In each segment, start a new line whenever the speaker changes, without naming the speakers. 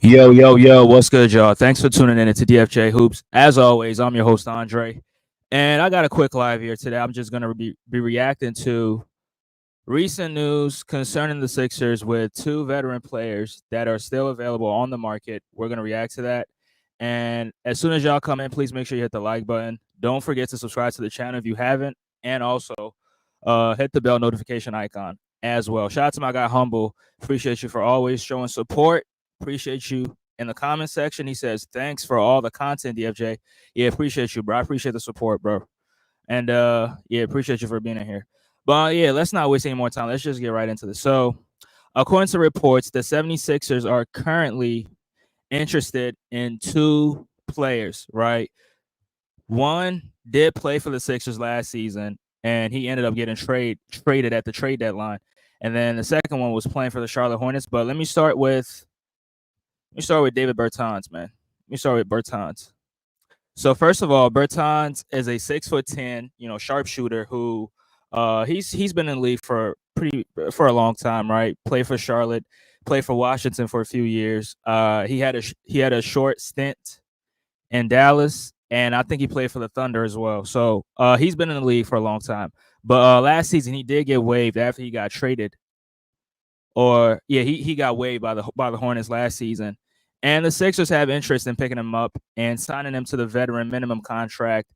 Yo, yo, yo, what's good, y'all? Thanks for tuning in to DFJ Hoops. As always, I'm your host, Andre. And I got a quick live here today. I'm just going to be reacting to recent news concerning the Sixers with two veteran players that are still available on the market. We're going to react to that. And as soon as y'all come in, please make sure you hit the like button. Don't forget to subscribe to the channel if you haven't. And also hit the bell notification icon as well. Shout out to my guy, Humble. Appreciate you for always showing support. Appreciate you in the comment section. He says, thanks for all the content, DFJ. Yeah, appreciate you, bro. I appreciate the support, bro. And yeah, appreciate you for being in here. But yeah, let's not waste any more time. Let's just get right into this. So, according to reports, the 76ers are currently interested in two players, right? One did play for the Sixers last season, and he ended up getting traded at the trade deadline. And then the second one was playing for the Charlotte Hornets. But let me start with David Bertans, man. Let me start with Bertans. So first of all, Bertans is a 6'10", sharpshooter who he's been in the league for a long time, right? Played for Charlotte, played for Washington for a few years. He had a short stint in Dallas, and I think he played for the Thunder as well. So he's been in the league for a long time. But last season he did get waived after he got traded, or yeah, he got waived by the Hornets last season. And the Sixers have interest in picking him up and signing him to the veteran minimum contract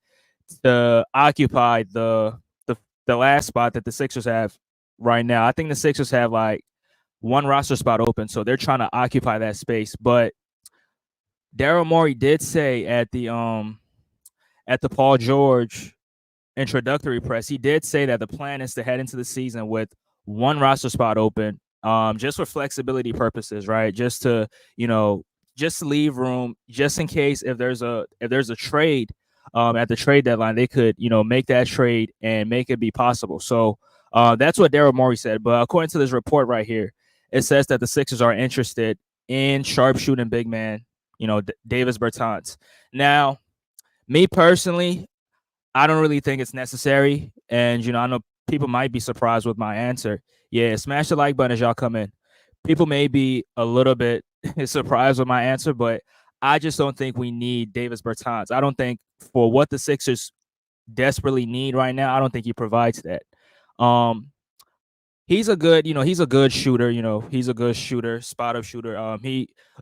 to occupy the last spot that the Sixers have right now. I think the Sixers have like one roster spot open, so they're trying to occupy that space. But Daryl Morey did say at the Paul George introductory press, he did say that the plan is to head into the season with one roster spot open, just for flexibility purposes, right? Just to leave room, just in case if there's a trade at the trade deadline, they could make that trade and make it be possible. So that's what Daryl Morey said. But according to this report right here, it says that the Sixers are interested in sharpshooting big man, Davis Bertans. Now, me personally, I don't really think it's necessary. And, I know people might be surprised with my answer. Yeah, smash the like button as y'all come in. People may be a little bit surprised with my answer, but I just don't think we need Davis Bertans. I don't think for what the Sixers desperately need right now, I don't think he provides that. Um, he's a good shooter. He's a good shooter, spot up shooter.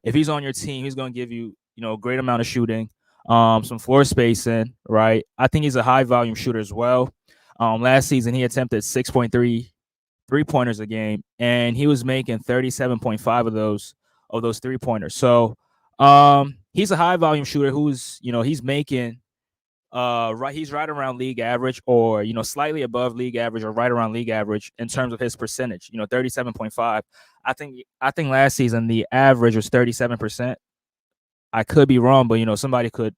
If he's on your team, he's going to give you, a great amount of shooting, some floor spacing, right? I think he's a high volume shooter as well. Last season he attempted 6.3 3-pointers a game, and he was making 37.5 of those 3-pointers. So, he's a high volume shooter who's, he's making he's right around league average, or slightly above league average, or right around league average in terms of his percentage. 37.5. I think last season the average was 37%. I could be wrong, but somebody could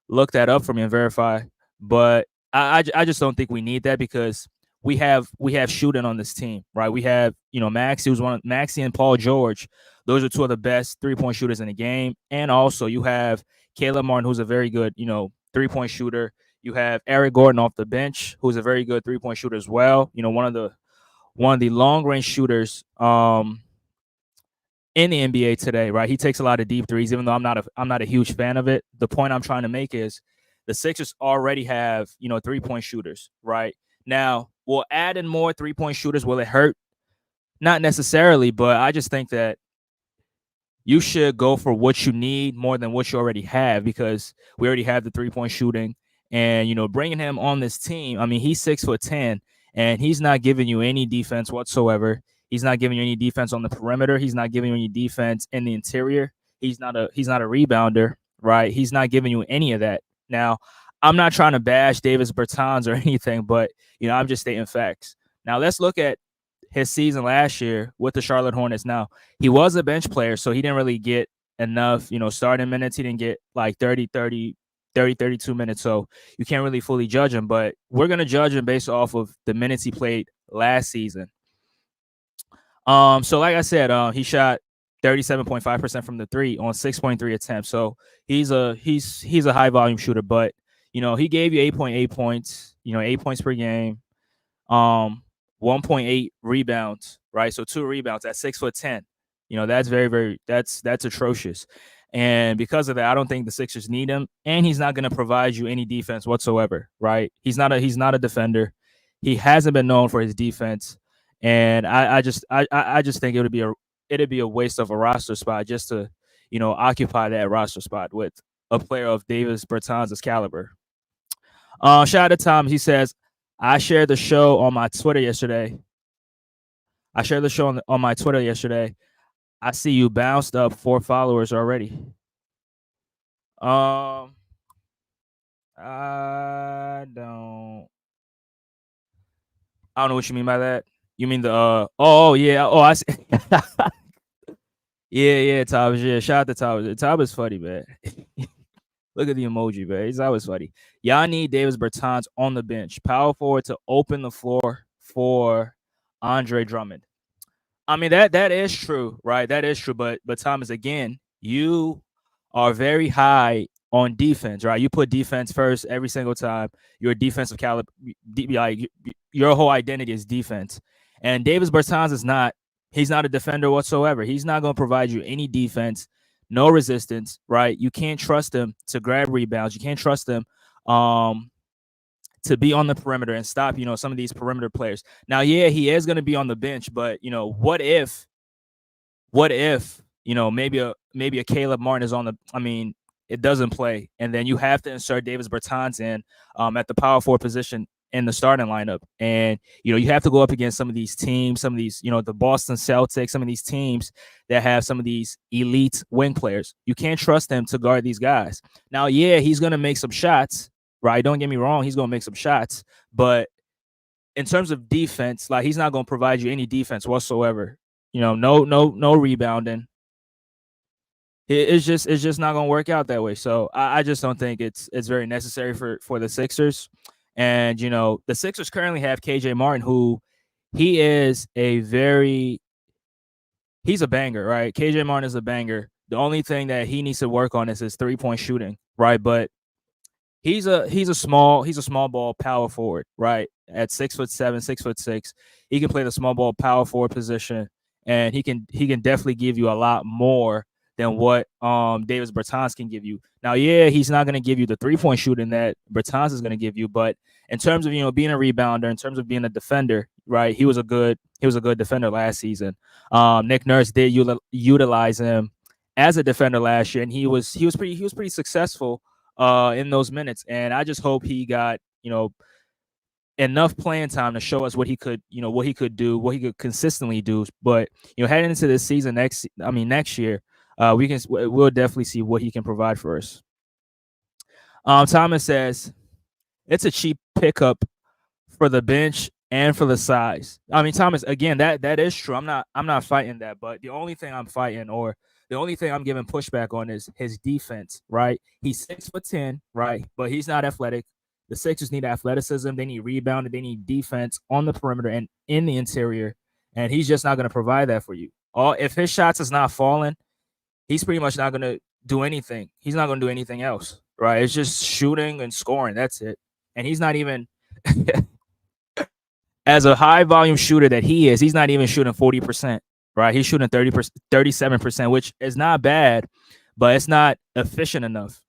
look that up for me and verify. But I just don't think we need that, because we have shooting on this team, right? We have Maxi and Paul George. Those are two of the best 3-point shooters in the game, and also you have Caleb Martin, who's a very good 3-point shooter. You have Eric Gordon off the bench, who's a very good 3-point shooter as well. One of the long range shooters in the NBA today, right? He takes a lot of deep threes, even though I'm not a huge fan of it. The point I'm trying to make is the Sixers already have 3-point shooters, right? Now, will add in more 3-point shooters, will it hurt? Not necessarily, but I just think that you should go for what you need more than what you already have, because we already have the 3-point shooting. And bringing him on this team, I mean, he's 6'10", and he's not giving you any defense whatsoever. He's not giving you any defense on the perimeter. He's not giving you any defense in the interior. He's not a rebounder, right? He's not giving you any of that. Now, I'm not trying to bash Davis Bertans or anything, but I'm just stating facts. Now, let's look at his season last year with the Charlotte Hornets. Now, he was a bench player, so he didn't really get enough, starting minutes. He didn't get like 32 minutes, so you can't really fully judge him. But we're going to judge him based off of the minutes he played last season. So like I said, he shot 37.5% from the three on 6.3 attempts. So he's a high volume shooter, but he gave you 8.8 points, 8 points per game, 1.8 rebounds, right? So 2 rebounds at 6'10". That's very, very that's atrocious. And because of that, I don't think the Sixers need him. And he's not going to provide you any defense whatsoever, right? He's not a defender. He hasn't been known for his defense. And I just think it'd be a waste of a roster spot just to, occupy that roster spot with a player of Davis Bertans' caliber. Shout out to Tom. He says, I shared the show on my Twitter yesterday. I shared the show on my Twitter yesterday. I see you bounced up 4 followers already. I don't. I don't know what you mean by that. You mean the yeah. Oh, I see. Yeah, Thomas. Yeah, shout out to Thomas. Thomas is funny, man. Look at the emoji, man. He's always funny. Y'all need Davis Bertans on the bench, power forward, to open the floor for Andre Drummond. I mean, that is true, right? That is true. But Thomas, again, you are very high on defense, right? You put defense first every single time. You're a defensive caliber. Like, your whole identity is defense. And Davis Bertans is not. He's not a defender whatsoever. He's not going to provide you any defense, no resistance, right? You can't trust him to grab rebounds. You can't trust him to be on the perimeter and stop, some of these perimeter players. Now, yeah, he is going to be on the bench, but what if maybe a Caleb Martin is on the. I mean, it doesn't play, and then you have to insert Davis Bertans in at the power forward position in the starting lineup, and you have to go up against some of these teams, some of these the Boston Celtics, some of these teams that have some of these elite wing players. You can't trust them to guard these guys. Now, yeah, he's gonna make some shots, right? Don't get me wrong, he's gonna make some shots, but in terms of defense, like, he's not gonna provide you any defense whatsoever. No rebounding. It's just not gonna work out that way. So I just don't think it's very necessary for the Sixers. And the Sixers currently have KJ Martin, who he is he's a banger, right? KJ Martin is a banger. The only thing that he needs to work on is his 3-point shooting, right? But he's a small ball power forward, right? At 6'7", 6'6", he can play the small ball power forward position, and he can definitely give you a lot more than what Davis Bertans can give you. Now, yeah, he's not going to give you the 3-point shooting that Bertans is going to give you, but in terms of being a rebounder, in terms of being a defender, right? He was a good defender last season. Nick Nurse did utilize him as a defender last year, and he was pretty successful in those minutes. And I just hope he got enough playing time to show us what he could do, what he could consistently do. But heading into this season next year, we'll definitely see what he can provide for us. Thomas says it's a cheap pickup for the bench and for the size. I mean, Thomas, again, that is true. I'm not fighting that, but the only thing I'm fighting, or the only thing I'm giving pushback on, is his defense, right? He's 6'10", right? But he's not athletic. The Sixers need athleticism. They need rebounding. They need defense on the perimeter and in the interior. And he's just not going to provide that for you. If his shots is not falling, he's pretty much not going to do anything. He's not going to do anything else, right? It's just shooting and scoring. That's it. And he's not even, as a high volume shooter that he is, he's not even shooting 40%, right? He's shooting 30%, 37%, which is not bad, but it's not efficient enough,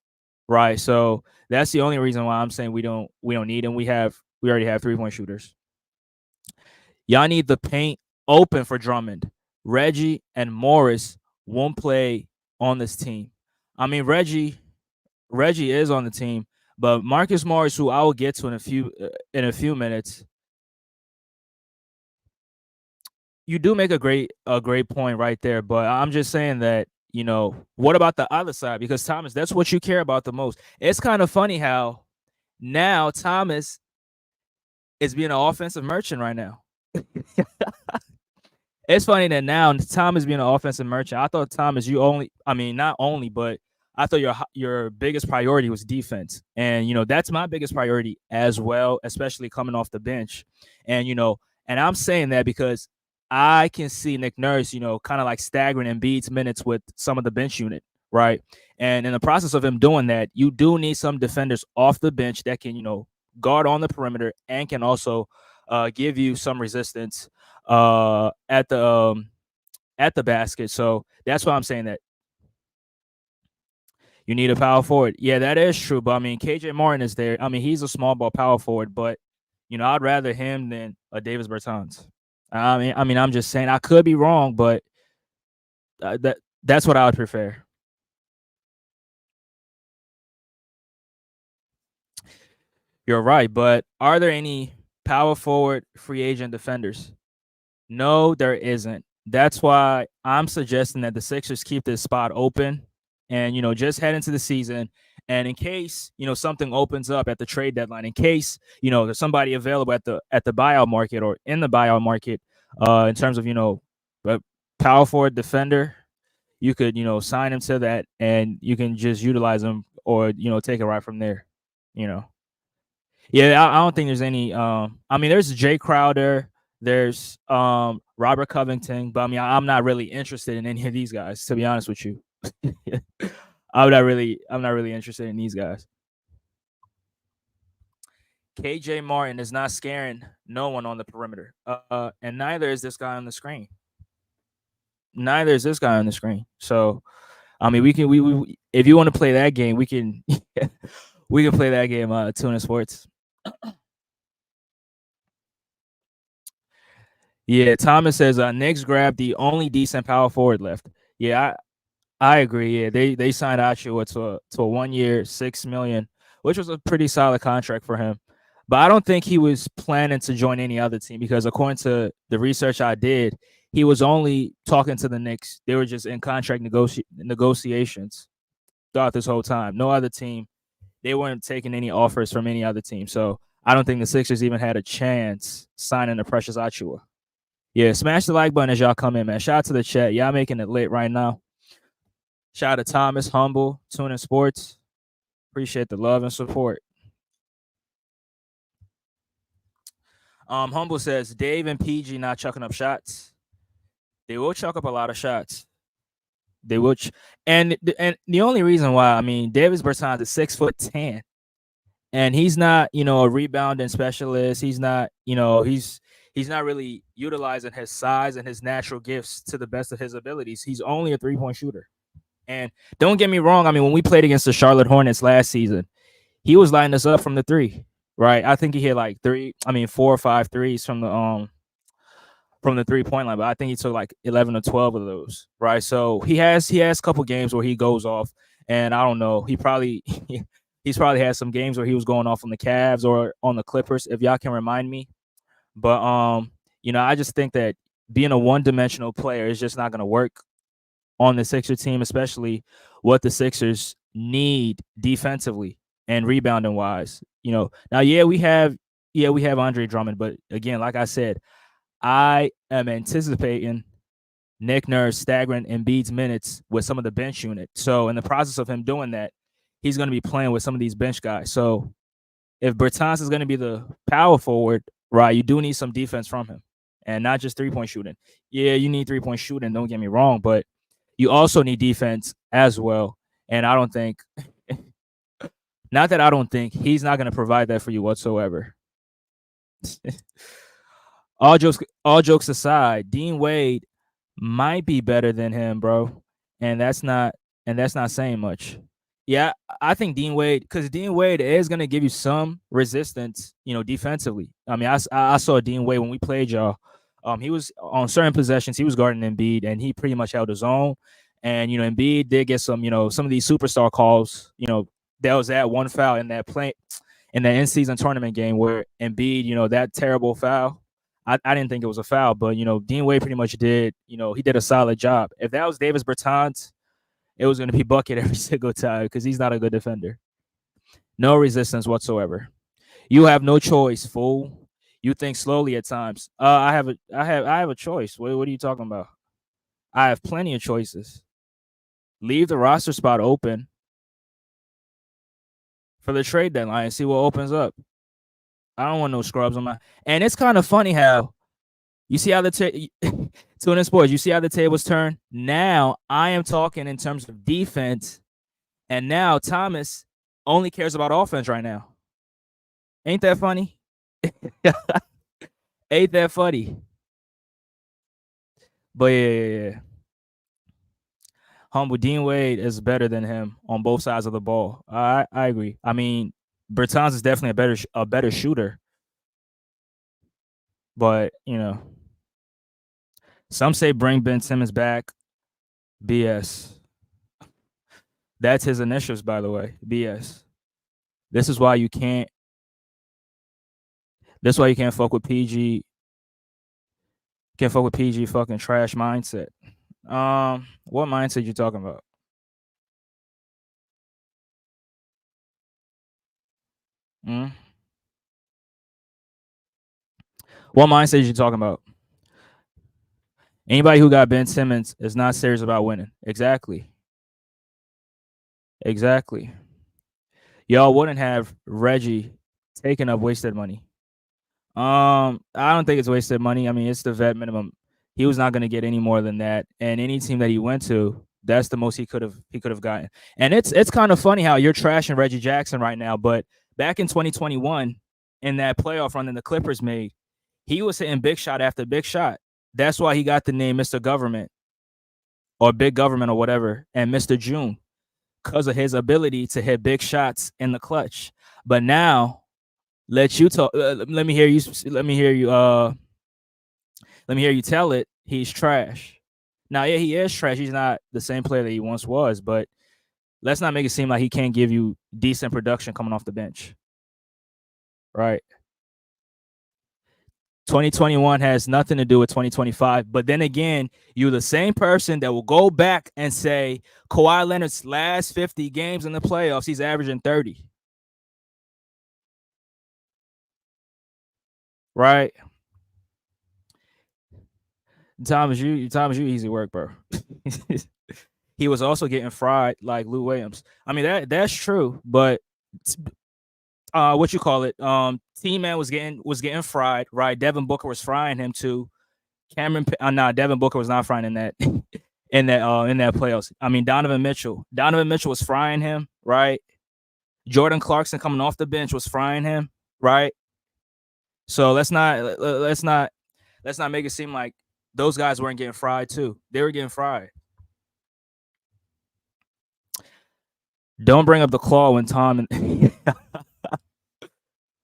right? So that's the only reason why I'm saying we don't need him. We already have 3-point shooters. Y'all need the paint open for Drummond. Reggie and Morris won't play on this team. I mean, Reggie is on the team, but Marcus Morris, who I will get to in a few minutes. You do make a great point right there, but I'm just saying that, what about the other side? Because, Thomas, that's what you care about the most. It's kind of funny how now Thomas is being an offensive merchant right now. It's funny that now Tom is being an offensive merchant. I thought, Thomas, not only, but I thought your biggest priority was defense. And, that's my biggest priority as well, especially coming off the bench. And, and I'm saying that because I can see Nick Nurse, kind of like staggering Embiid's minutes with some of the bench unit, right? And in the process of him doing that, you do need some defenders off the bench that can, guard on the perimeter and can also give you some resistance at the at the basket. So that's why I'm saying that you need a power forward. Yeah, that is true. But I mean, KJ Martin is there. I mean, he's a small ball power forward, but I'd rather him than a Davis Bertans. I mean, I'm just saying I could be wrong, but that's what I would prefer. You're right, but are there any power forward free agent defenders? No, there isn't. That's why I'm suggesting that the Sixers keep this spot open and, just head into the season. And in case, something opens up at the trade deadline, in case, there's somebody available at the buyout market or in the buyout market, in terms of, a power forward defender, you could, sign him to that and you can just utilize him or, take it right from there, you know. Yeah, I don't think there's any. I mean, there's Jay Crowder, there's Robert Covington, but I mean, I'm not really interested in any of these guys, to be honest with you. I'm not really interested in these guys. KJ Martin is not scaring no one on the perimeter, and neither is this guy on the screen. Neither is this guy on the screen. So, I mean, we if you want to play that game, we can we can play that game. Tuna Sports. Yeah, Thomas says Knicks grabbed the only decent power forward left. Yeah, I agree. Yeah, they signed Achua to a 1 year, 6 million, which was a pretty solid contract for him. But I don't think he was planning to join any other team because according to the research I did, he was only talking to the Knicks. They were just in contract negotiations throughout this whole time. No other team. They weren't taking any offers from any other team. So I don't think the Sixers even had a chance signing the Precious Achua. Yeah, smash the like button as y'all come in, man. Shout out to the chat. Y'all making it lit right now. Shout out to Thomas, Humble, Tuning Sports. Appreciate the love and support. Humble says Dave and PG not chucking up shots. They will chuck up a lot of shots. They will, and the only reason why, I mean, Davis Bertans is 6'10", and he's not, a rebounding specialist. He's not, he's not really utilizing his size and his natural gifts to the best of his abilities. He's only a 3-point shooter. And don't get me wrong. I mean, when we played against the Charlotte Hornets last season, he was lighting us up from the three, right? I think he hit like 4 or 5 threes from the 3-point line, but I think he took like 11 or 12 of those, right? So he has a couple games where he goes off, and I don't know, he's probably had some games where he was going off on the Cavs or on the Clippers, if y'all can remind me. But I just think that being a one-dimensional player is just not going to work on the Sixer team, especially what the Sixers need defensively and rebounding wise. Now we have Andre Drummond, but again, like I said, I am anticipating Nick Nurse staggering Embiid's minutes with some of the bench unit. So in the process of him doing that, he's going to be playing with some of these bench guys. So if Bertans is going to be the power forward, right, you do need some defense from him and not just 3-point shooting. Yeah, you need 3-point shooting. Don't get me wrong, but you also need defense as well. And I don't think, not that I don't think, he's not going to provide that for you whatsoever. all jokes aside, Dean Wade might be better than him, bro. And that's not saying much. Yeah, I think Dean Wade, because Dean Wade is going to give you some resistance, defensively. I mean, I saw Dean Wade when we played y'all. He was on certain possessions, he was guarding Embiid, and he pretty much held his own. And Embiid did get some of these superstar calls. There was that one foul in that in-season tournament game where Embiid, that terrible foul. I didn't think it was a foul, but Dean Wade pretty much did. He did a solid job. If that was Davis Bertans, it was going to be bucket every single time because he's not a good defender. No resistance whatsoever. You have no choice, fool. You think slowly at times. I have a choice. What are you talking about? I have plenty of choices. Leave the roster spot open for the trade deadline and see what opens up. I don't want no scrubs on my. And it's kind of funny how you see how Tuna Sports. You see how the tables turn. Now I am talking in terms of defense, and now Thomas only cares about offense right now. Ain't that funny? Ain't that funny? But yeah. Humble Dean Wade is better than him on both sides of the ball. I agree. I mean, Bertans is definitely a better shooter, but some say bring Ben Simmons back. BS. That's his initials, by the way. BS. This is why you can't. This is why you can't fuck with PG. Can't fuck with PG fucking trash mindset. What mindset you talking about? Mm? What mindset you talking about? Anybody who got Ben Simmons is not serious about winning. Exactly. Exactly. Y'all wouldn't have Reggie taking up wasted money. I don't think it's wasted money. I mean, it's the vet minimum. He was not going to get any more than that, and any team that he went to, that's the most he could have gotten. And it's kind of funny how you're trashing Reggie Jackson right now, but back in 2021, in that playoff run that the Clippers made, he was hitting big shot after big shot. That's why he got the name Mr. Government or Big Government or whatever, and Mr. June because of his ability to hit big shots in the clutch. But now, let you talk. Let me hear you. Let me hear you. Let me hear you tell it. He's trash. Now, yeah, he is trash. He's not the same player that he once was, but let's not make it seem like he can't give you decent production coming off the bench. Right. 2021 has nothing to do with 2025. But then again, you're the same person that will go back and say Kawhi Leonard's last 50 games in the playoffs, he's averaging 30. Right. Thomas, you easy work, bro. He was also getting fried like Lou Williams. I mean that's true, but what you call it? T-Man was getting fried, right? Devin Booker was frying him too. Devin Booker was not frying in that in that playoffs. I mean Donovan Mitchell was frying him, right? Jordan Clarkson coming off the bench was frying him, right? So let's not make it seem like those guys weren't getting fried too. They were getting fried. Don't bring up the claw when Tom and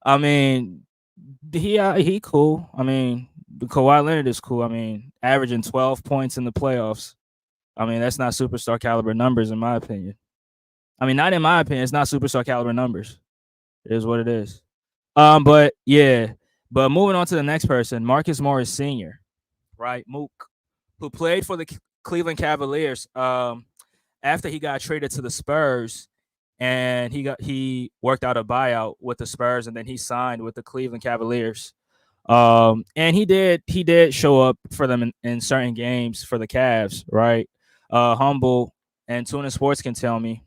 I mean he cool. I mean Kawhi Leonard is cool. I mean averaging 12 points in the playoffs. I mean that's not superstar caliber numbers in my opinion. I mean not in my opinion. It's not superstar caliber numbers. It is what it is. But yeah. But moving on to the next person, Marcus Morris Sr., right? Mook, who played for the Cleveland Cavaliers. After he got traded to the Spurs, and he worked out a buyout with the Spurs, and then he signed with the Cleveland Cavaliers. And he did show up for them in certain games for the Cavs, right? Humble and Tuna Sports can tell me.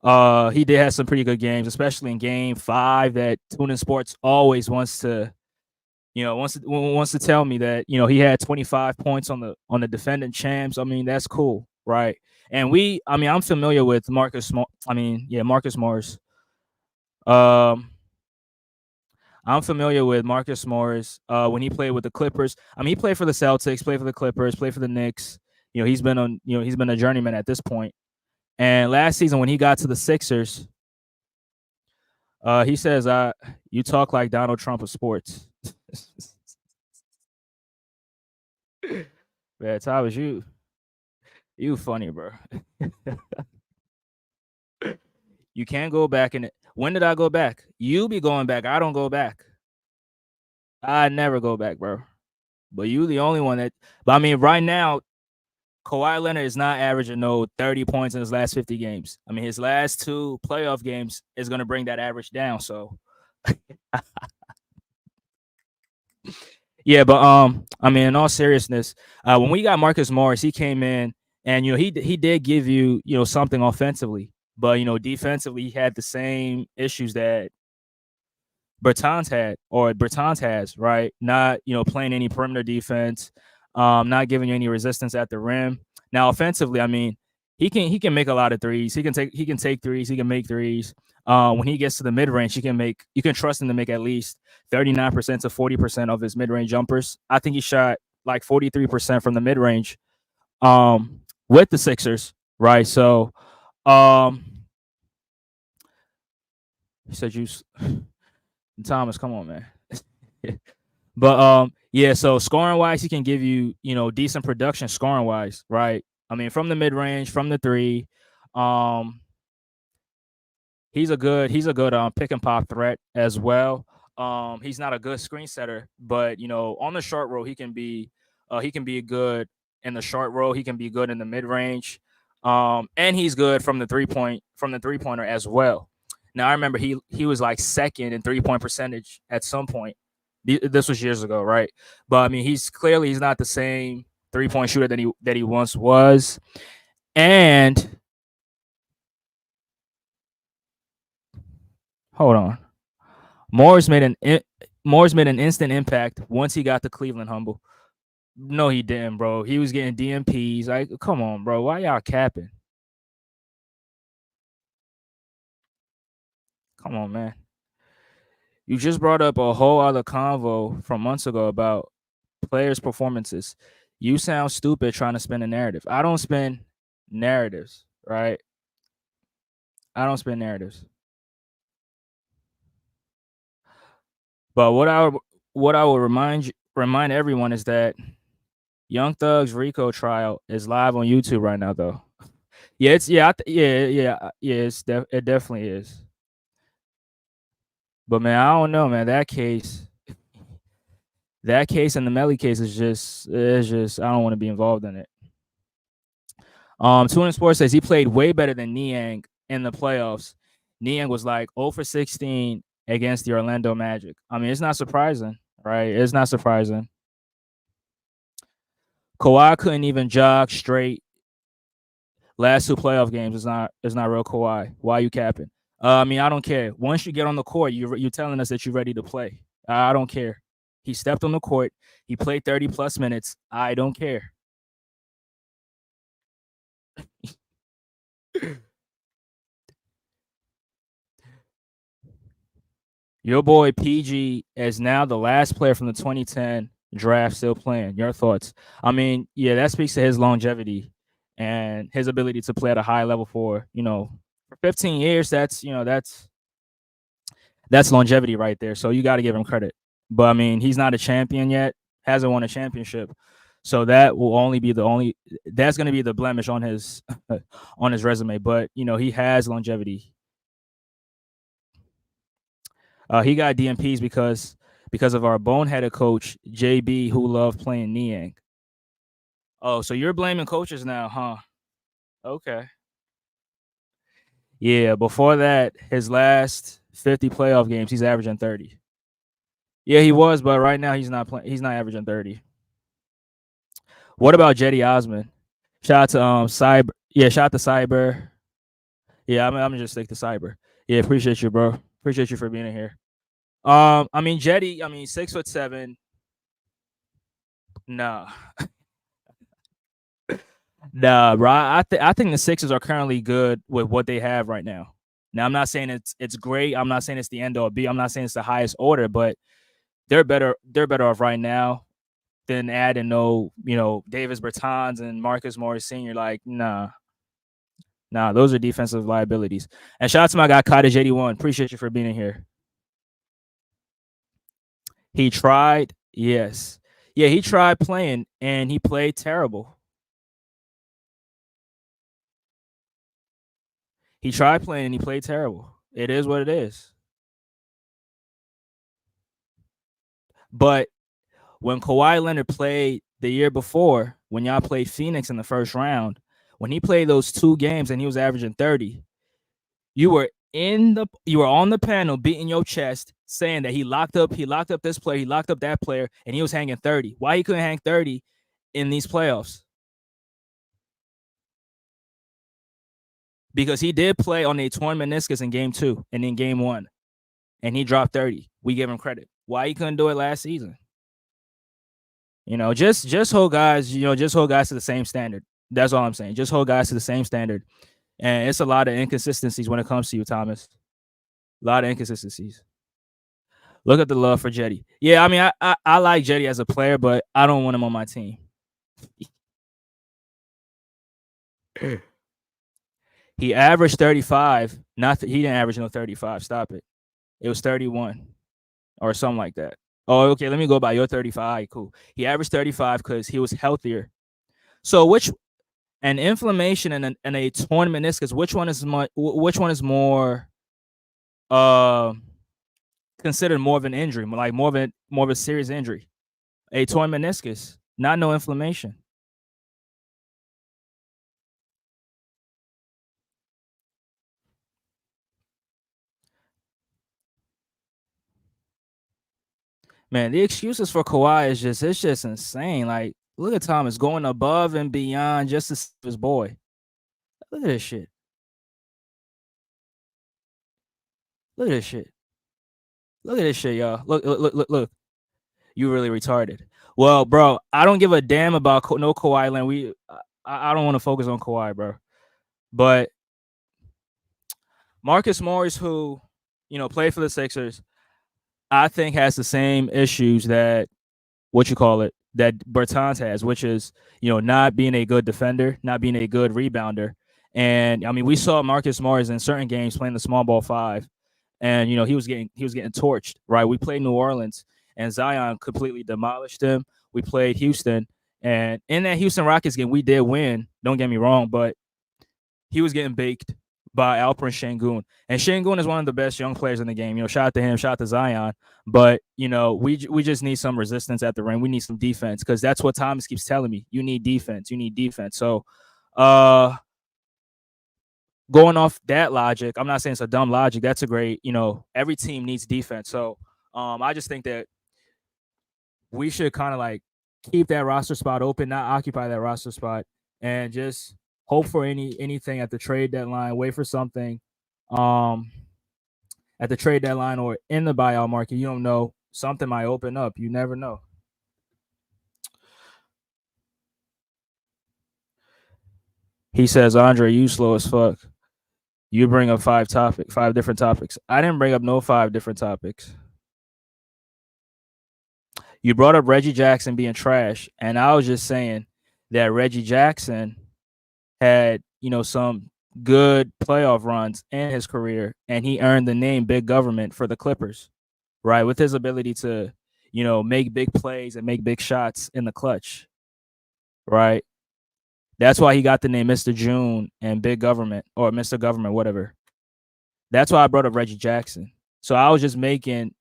He did have some pretty good games, especially in Game 5. That Tuna Sports always wants to tell me that he had 25 points on the defending champs. I mean that's cool, right? And I'm familiar with Marcus Morris. Um, I'm familiar with Marcus Morris. When he played with the Clippers, I mean he played for the Celtics, played for the Clippers, played for the Knicks. He's been a journeyman at this point. And last season when he got to the Sixers, he says, "You talk like Donald Trump of sports." Man, Thomas, you funny, bro. You can't go back in it. When did I go back? You be going back. I don't go back. I never go back, bro. But you the only one that. But I mean, right now, Kawhi Leonard is not averaging no 30 points in his last 50 games. I mean, his last two playoff games is going to bring that average down. So, yeah, but I mean, in all seriousness, when we got Marcus Morris, he came in and he did give you something offensively, but defensively he had the same issues that Bertans has, right? Not playing any perimeter defense, not giving you any resistance at the rim. Now offensively, I mean, he can make a lot of threes. He can take threes. He can make threes. When he gets to the mid range, you can trust him to make at least 39% to 40% of his mid range jumpers. I think he shot like 43% from the mid range with the Sixers, right? So um, he said you Thomas, come on, man. But yeah, so scoring wise, he can give you, decent production scoring wise, right? I mean, from the mid range, from the three. Um, he's a good pick and pop threat as well. He's not a good screen setter, but on the short roll he can be good in the short roll. He can be good in the mid range, and he's good from the 3 pointer as well. Now I remember he was like second in 3 point percentage at some point. This was years ago, right? But I mean, he's not the same 3 point shooter that he once was, and hold on. Morris made an Morris made an instant impact once he got to Cleveland. Humble. No, he didn't, bro. He was getting DMPs. Like, come on, bro. Why y'all capping? Come on, man. You just brought up a whole other convo from months ago about players' performances. You sound stupid trying to spin a narrative. I don't spin narratives, right? I don't spin narratives. But what I will remind everyone is that Young Thug's Rico trial is live on YouTube right now, though. Yeah, it's yeah. It definitely is. But man, I don't know, man. That case and the Melly case is just I don't want to be involved in it. Tuna Sports says he played way better than Niang in the playoffs. Niang was like 0 for 16 against the Orlando Magic. I mean, it's not surprising, right? It's not surprising. Kawhi couldn't even jog straight last two playoff games. It's not real Kawhi. Why you capping? I mean, I don't care. Once you get on the court, you're telling us that you're ready to play. I don't care. He stepped on the court. He played 30 plus minutes. I don't care. Your boy PG is now the last player from the 2010 draft still playing. Your thoughts? I mean, yeah, that speaks to his longevity and his ability to play at a high level for 15 years. That's longevity right there. So you got to give him credit. But I mean, he's not a champion yet. Hasn't won a championship. So that's going to be the blemish on his on his resume. But he has longevity. He got DMPs because of our boneheaded coach JB, who loved playing Niang. Oh, so you're blaming coaches now, huh? Okay. Yeah. Before that, his last 50 playoff games, he's averaging 30. Yeah, he was, but right now he's not playing. He's not averaging 30. What about Jetty Osman? Shout out to Cyber. Yeah, shout out to Cyber. Yeah, I'm just stick to Cyber. Yeah, appreciate you, bro. Appreciate you for being in here. I mean Jetty. I mean 6'7". Nah, nah, bro. I think the Sixers are currently good with what they have right now. Now I'm not saying it's great. I'm not saying it's the end all be. I'm not saying it's the highest order, but they're better. They're better off right now than adding Davis Bertans and Marcus Morris Sr. Like nah, those are defensive liabilities. And shout out to my guy Cottage 81. Appreciate you for being in here. He tried, yes, yeah, he tried playing and he played terrible. He tried playing and he played terrible. It is what it is. But when Kawhi Leonard played the year before, when y'all played Phoenix in the first round, when he played those 2 games and he was averaging 30, you were on the panel beating your chest saying that he locked up this player, he locked up that player, and he was hanging 30. Why he couldn't hang 30 in these playoffs? Because he did play on a torn meniscus in game 2 and in game 1, and he dropped 30. We give him credit. Why he couldn't do it last season? Just hold guys, just hold guys to the same standard. That's all I'm saying. Just hold guys to the same standard. And it's a lot of inconsistencies when it comes to you, Thomas. A lot of inconsistencies. Look at the love for Jetty. Yeah, I mean, I like Jetty as a player, but I don't want him on my team. He averaged 35. He didn't average no 35. Stop it. It was 31 or something like that. Oh, okay. Let me go by your 35. Right, cool. He averaged 35 because he was healthier. So which an inflammation and a torn meniscus, which one is more uh considered more of an injury, like more of a serious injury? A torn meniscus, not no inflammation. Man, the excuses for Kawhi is just it's just insane. Like, look at Thomas going above and beyond just to save his boy. Look at this shit. Look at this shit. Look at this shit, y'all. Look. You really retarded. Well, bro, I don't give a damn about no Kawhi Leonard. I don't want to focus on Kawhi, bro. But Marcus Morris, who played for the Sixers, I think has the same issues that that Bertans has, which is not being a good defender, not being a good rebounder. And I mean, we saw Marcus Morris in certain games playing the small ball five, and he was getting torched. Right, we played New Orleans, and Zion completely demolished him. We played Houston, and in that Houston Rockets game, we did win. Don't get me wrong, but he was getting baked by Alperen Şengün. And Şengün is one of the best young players in the game. Shout out to him, shout out to Zion. But, we just need some resistance at the rim. We need some defense because that's what Thomas keeps telling me. You need defense. You need defense. So, going off that logic, I'm not saying it's a dumb logic. That's a great, every team needs defense. So, I just think that we should kind of like keep that roster spot open, not occupy that roster spot, and just hope for anything at the trade deadline. Wait for something at the trade deadline or in the buyout market. You don't know, something might open up. You never know. He says, Andre, you slow as fuck. You bring up five different topics. I didn't bring up no five different topics. You brought up Reggie Jackson being trash, and I was just saying that Reggie Jackson had, some good playoff runs in his career, and he earned the name Big Government for the Clippers, right? With his ability to, make big plays and make big shots in the clutch, right? That's why he got the name Mr. June and Big Government or Mr. Government, whatever. That's why I brought up Reggie Jackson. So I was just making,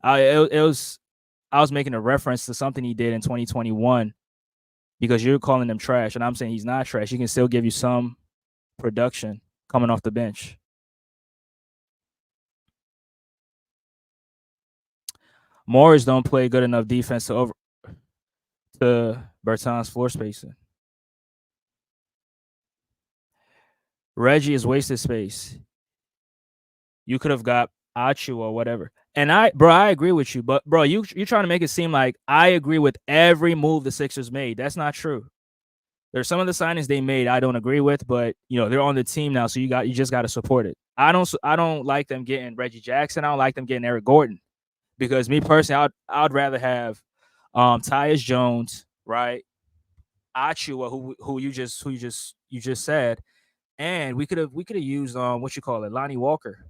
I was making a reference to something he did in 2021 because you're calling him trash, and I'm saying he's not trash. He can still give you some production coming off the bench. Morris don't play good enough defense to Bertans floor spacing. Reggie is wasted space. You could have got Achu or whatever. And I agree with you, but bro, you're trying to make it seem like I agree with every move the Sixers made. That's not true. There's some of the signings they made I don't agree with, but they're on the team now, so you just got to support it. I don't like them getting Reggie Jackson. I don't like them getting Eric Gordon because me personally, I'd rather have Tyus Jones, right? Achua, who you just said, and we could have used what you call it, Lonnie Walker.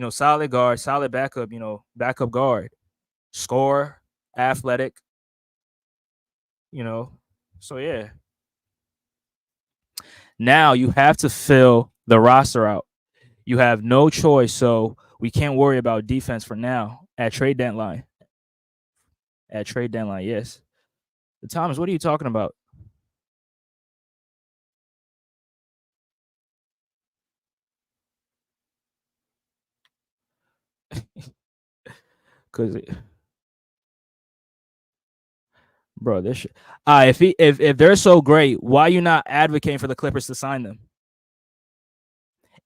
Solid guard, solid backup. Backup guard, score, athletic. So yeah. Now you have to fill the roster out. You have no choice, so we can't worry about defense for now at trade deadline. At trade deadline, yes. Thomas, what are you talking about? Because, bro, this shit. If they're so great, why are you not advocating for the Clippers to sign them?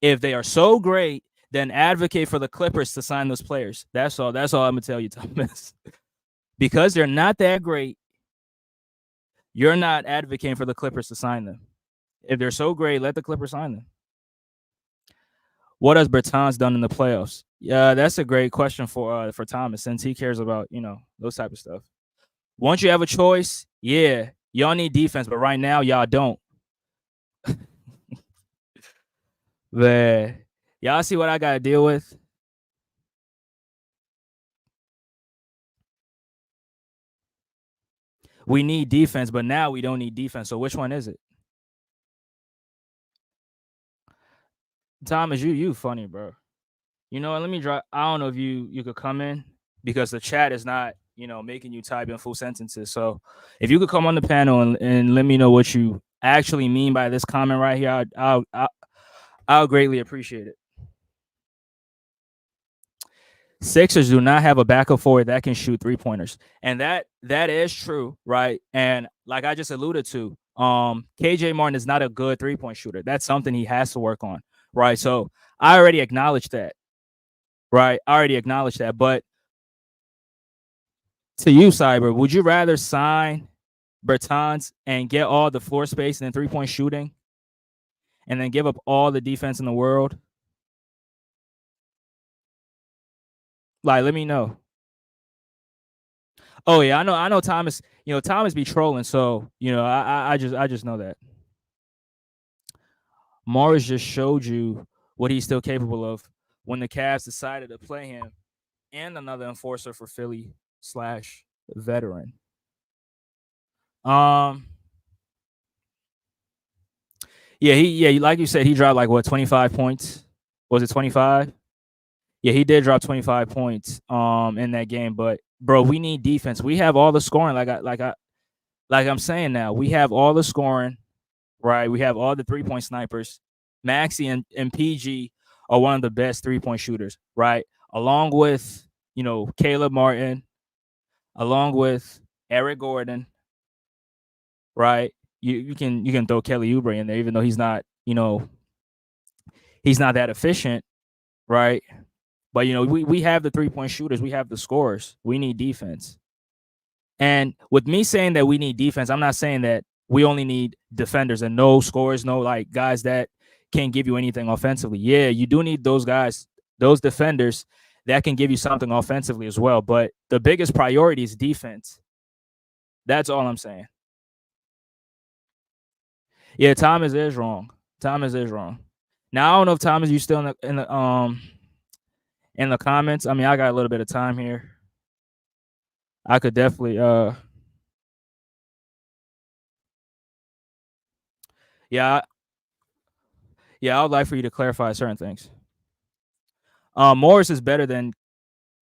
If they are so great, then advocate for the Clippers to sign those players. That's all. That's all I'm gonna tell you, Thomas. Because they're not that great, you're not advocating for the Clippers to sign them. If they're so great, let the Clippers sign them. What has Bertans done in the playoffs? Yeah, that's a great question for Thomas, since he cares about those type of stuff. Once you have a choice, yeah, y'all need defense, but right now y'all don't. Man, y'all see what I got to deal with? We need defense, but now we don't need defense. So which one is it? Thomas, you funny, bro. You know what? Let me drop. I don't know if you could come in because the chat is not making you type in full sentences. So if you could come on the panel and let me know what you actually mean by this comment right here, I'll greatly appreciate it. Sixers do not have a backup forward that can shoot 3-pointers, and that is true, right? And like I just alluded to, KJ Martin is not a good 3-point shooter. That's something he has to work on, right? So I already acknowledged that, right? I already acknowledged that. But to you, Cyber, would you rather sign Bertans and get all the floor space and 3-point shooting, and then give up all the defense in the world? Like, let me know. Oh yeah, I know. Thomas, Thomas be trolling, so I just know that. Morris just showed you what he's still capable of when the Cavs decided to play him and another enforcer for Philly slash veteran. Um, yeah, like you said, he dropped like what 25 points. Was it 25? Yeah, he did drop 25 points in that game. But bro, we need defense. We have all the scoring. Like I'm saying now, we have all the scoring, right? We have all the 3-point snipers. Maxi and PG are one of the best 3-point shooters, right? Along with, Caleb Martin, along with Eric Gordon, right? You can throw Kelly Oubre in there, even though he's not that efficient, right? But we have the 3-point shooters, we have the scorers. We need defense. And with me saying that we need defense, I'm not saying that we only need defenders and no scorers, no like guys that can't give you anything offensively. Yeah, you do need those guys, those defenders that can give you something offensively as well. But the biggest priority is defense. That's all I'm saying. Yeah, Thomas is wrong. Thomas is wrong. Now I don't know if Thomas, you still in the comments. I mean, I got a little bit of time here. I could definitely yeah, I would like for you to clarify certain things. Morris is better than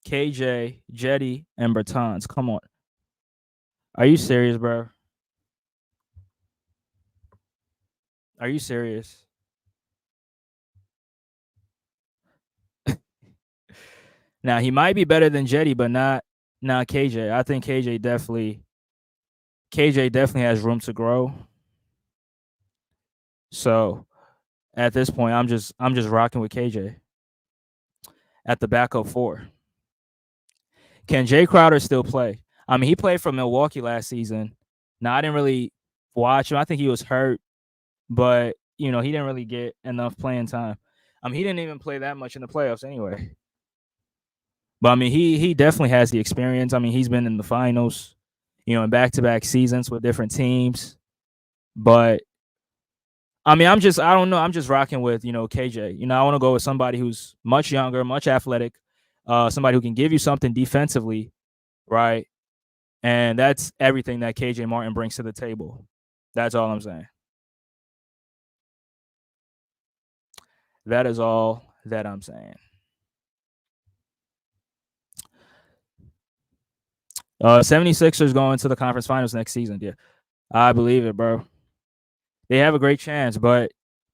KJ, Jetty, and Bertans. Come on. Are you serious, bro? Are you serious? Now he might be better than Jetty, but not KJ. I think KJ definitely has room to grow. So at this point, I'm just rocking with KJ at the backup 4. Can Jay Crowder still play? I mean, he played for Milwaukee last season. Now I didn't really watch him. I think he was hurt, but he didn't really get enough playing time. I mean, he didn't even play that much in the playoffs anyway. But I mean, he definitely has the experience. I mean, he's been in the finals, in back-to-back seasons with different teams. But I mean, I don't know. I'm just rocking with KJ. I want to go with somebody who's much younger, much athletic, somebody who can give you something defensively, right? And that's everything that KJ Martin brings to the table. That's all I'm saying. That is all that I'm saying. 76ers going to the conference finals next season. Yeah, I believe it, bro. They have a great chance, but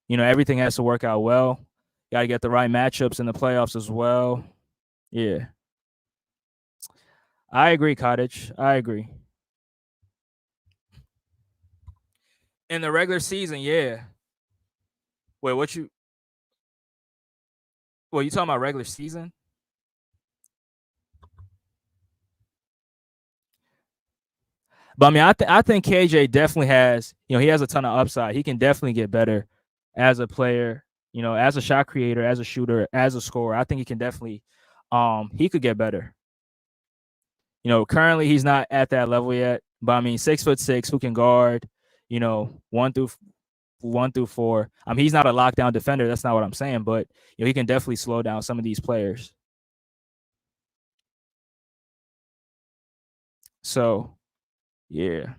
everything has to work out well. Got to get the right matchups in the playoffs as well. Yeah, I agree, Cottage. I agree. In the regular season, yeah. Wait, what you? Well, you talking about regular season? But I mean, I think KJ definitely has he has a ton of upside. He can definitely get better as a player. As a shot creator, as a shooter, as a scorer, I think he can definitely he could get better. Currently he's not at that level yet, but I mean 6'6", who can guard, 1 through 4. I mean, he's not a lockdown defender. That's not what I'm saying, but he can definitely slow down some of these players. So, yeah,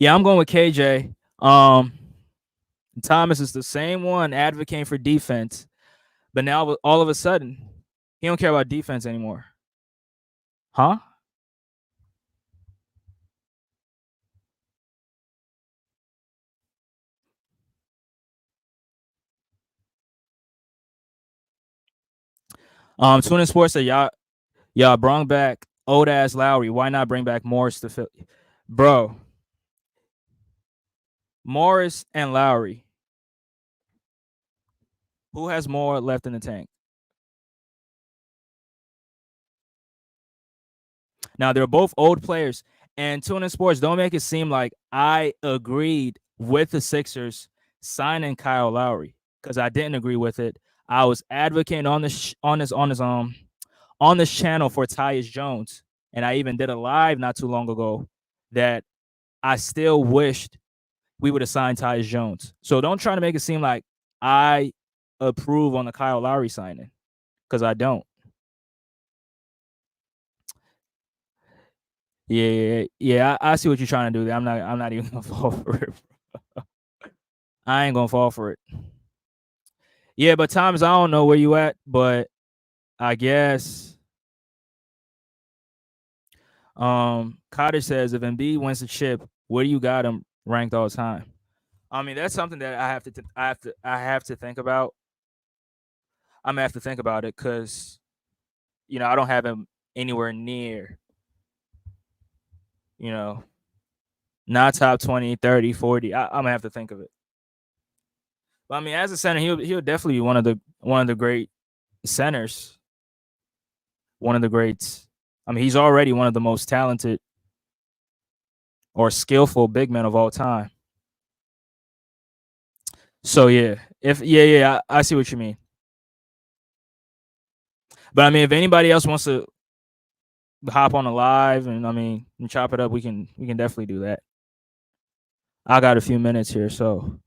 I'm going with KJ. Thomas is the same one advocating for defense, but now all of a sudden he don't care about defense anymore, huh? Tune Sports said y'all brought back old ass Lowry. Why not bring back Morris to Philly, bro? Morris and Lowry, who has more left in the tank? Now they're both old players, and Tune Sports, don't make it seem like I agreed with the Sixers signing Kyle Lowry, because I didn't agree with it. I was advocating on this channel for Tyus Jones, and I even did a live not too long ago that I still wished we would have signed Tyus Jones. So don't try to make it seem like I approve on the Kyle Lowry signing, because I don't. Yeah. I see what you're trying to do there. I'm not even gonna fall for it. I ain't gonna fall for it. Yeah, but Thomas, I don't know where you at, but I guess Cottage says if Embiid wins the chip, where do you got him ranked all the time? I mean, that's something that I have to think about. I'm gonna have to think about it because I don't have him anywhere near, you know, not top 20, 30, 40. I'm gonna have to think of it. But I mean, as a center, he'll definitely be one of the great centers, one of the greats. I mean, he's already one of the most talented or skillful big men of all time. So yeah, I see what you mean. But I mean, if anybody else wants to hop on a live and and chop it up, we can definitely do that. I got a few minutes here, so